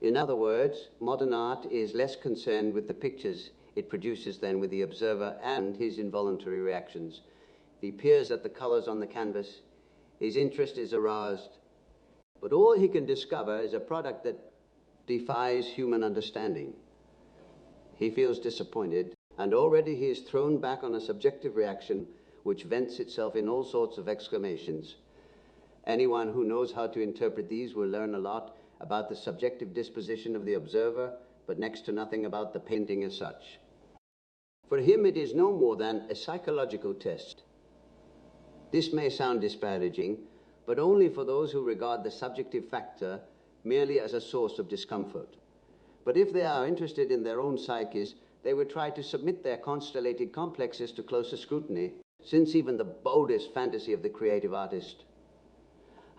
In other words, modern art is less concerned with the pictures it produces than with the observer and his involuntary reactions. He peers at the colors on the canvas, his interest is aroused, but all he can discover is a product that defies human understanding. He feels disappointed, and already he is thrown back on a subjective reaction which vents itself in all sorts of exclamations. Anyone who knows how to interpret these will learn a lot about the subjective disposition of the observer, but next to nothing about the painting as such. For him, it is no more than a psychological test. This may sound disparaging, but only for those who regard the subjective factor merely as a source of discomfort. But if they are interested in their own psyches, they would try to submit their constellated complexes to closer scrutiny, since even the boldest fantasy of the creative artist,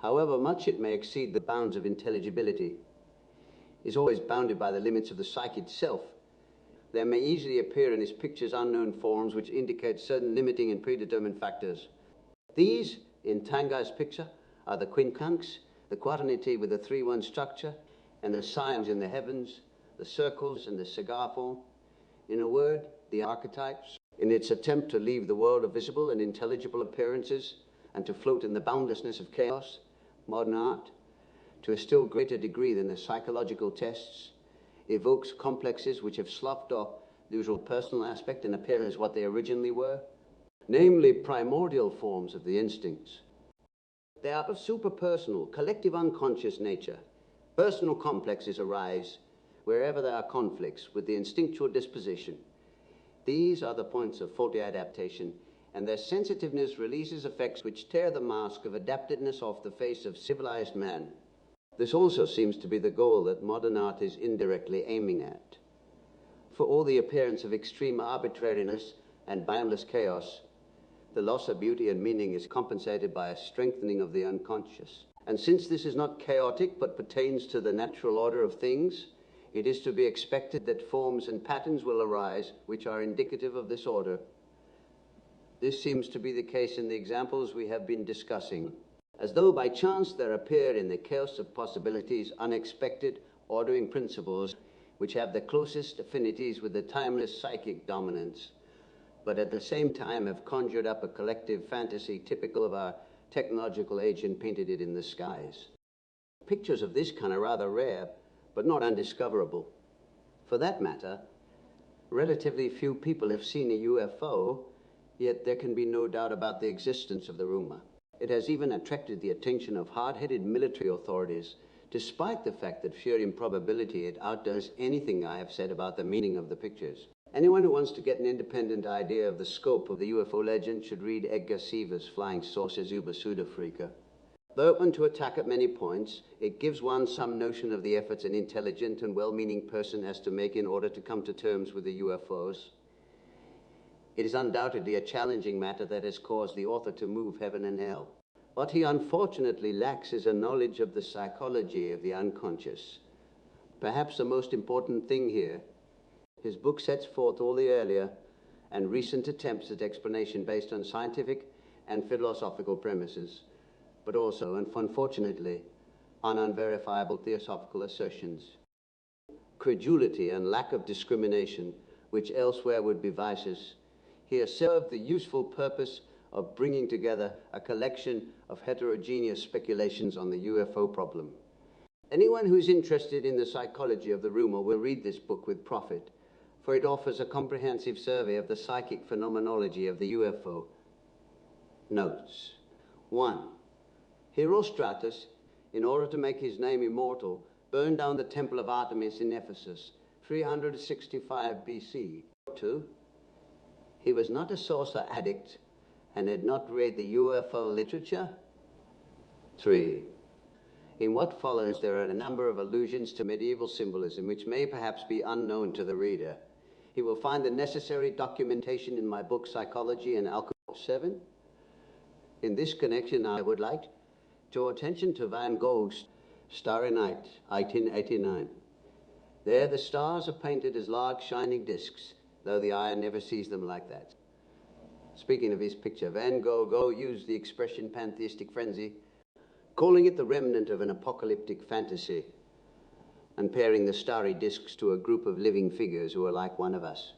however much it may exceed the bounds of intelligibility, is always bounded by the limits of the psyche itself. There may easily appear in his pictures unknown forms which indicate certain limiting and predetermined factors. These, in Tanguay's picture, are the quincunx, the quaternity with the 3-1 structure, and the signs in the heavens, the circles and the cigar form. In a word, the archetypes. In its attempt to leave the world of visible and intelligible appearances and to float in the boundlessness of chaos, modern art, to a still greater degree than the psychological tests, evokes complexes which have sloughed off the usual personal aspect and appear as what they originally were, namely primordial forms of the instincts. They are of superpersonal, collective unconscious nature. Personal complexes arise wherever there are conflicts with the instinctual disposition. These are the points of faulty adaptation, and their sensitiveness releases effects which tear the mask of adaptedness off the face of civilized man. This also seems to be the goal that modern art is indirectly aiming at. For all the appearance of extreme arbitrariness and boundless chaos, the loss of beauty and meaning is compensated by a strengthening of the unconscious. And since this is not chaotic but pertains to the natural order of things, it is to be expected that forms and patterns will arise which are indicative of this order. This seems to be the case in the examples we have been discussing. As though by chance there appear in the chaos of possibilities unexpected ordering principles which have the closest affinities with the timeless psychic dominance, but at the same time have conjured up a collective fantasy typical of our technological age and painted it in the skies. Pictures of this kind are rather rare, but not undiscoverable. For that matter, relatively few people have seen a UFO, yet there can be no doubt about the existence of the rumor. It has even attracted the attention of hard-headed military authorities, despite the fact that sheer improbability it outdoes anything I have said about the meaning of the pictures. Anyone who wants to get an independent idea of the scope of the UFO legend should read Edgar Seaver's Flying Saucers über Südafrika. Though open to attack at many points, it gives one some notion of the efforts an intelligent and well-meaning person has to make in order to come to terms with the UFOs. It is undoubtedly a challenging matter that has caused the author to move heaven and hell. What he unfortunately lacks is a knowledge of the psychology of the unconscious. Perhaps the most important thing here, his book sets forth all the earlier and recent attempts at explanation based on scientific and philosophical premises, but also, and unfortunately, on unverifiable theosophical assertions. Credulity and lack of discrimination, which elsewhere would be vices, here serve the useful purpose of bringing together a collection of heterogeneous speculations on the UFO problem. Anyone who is interested in the psychology of the rumor will read this book with profit, for it offers a comprehensive survey of the psychic phenomenology of the UFO. Notes. 1. Herostratus, in order to make his name immortal, burned down the temple of Artemis in Ephesus, 365 BC. 2. He was not a saucer addict and had not read the UFO literature. 3. In what follows, there are a number of allusions to medieval symbolism which may perhaps be unknown to the reader. He will find the necessary documentation in my book, Psychology and Alchemy. 7. In this connection, I would like to draw attention to Van Gogh's Starry Night, 1889. There, the stars are painted as large shining discs, though the eye never sees them like that. Speaking of his picture, Van Gogh used the expression pantheistic frenzy, calling it the remnant of an apocalyptic fantasy, and pairing the starry discs to a group of living figures who are like one of us.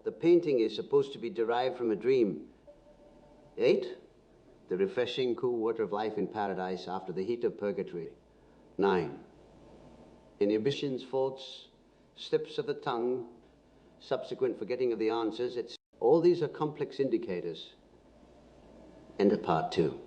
The painting is supposed to be derived from a dream. 8. The refreshing, cool water of life in paradise after the heat of purgatory. 9. Inhibitions, faults, slips of the tongue, subsequent forgetting of the answers, etc. All these are complex indicators. End of part 2.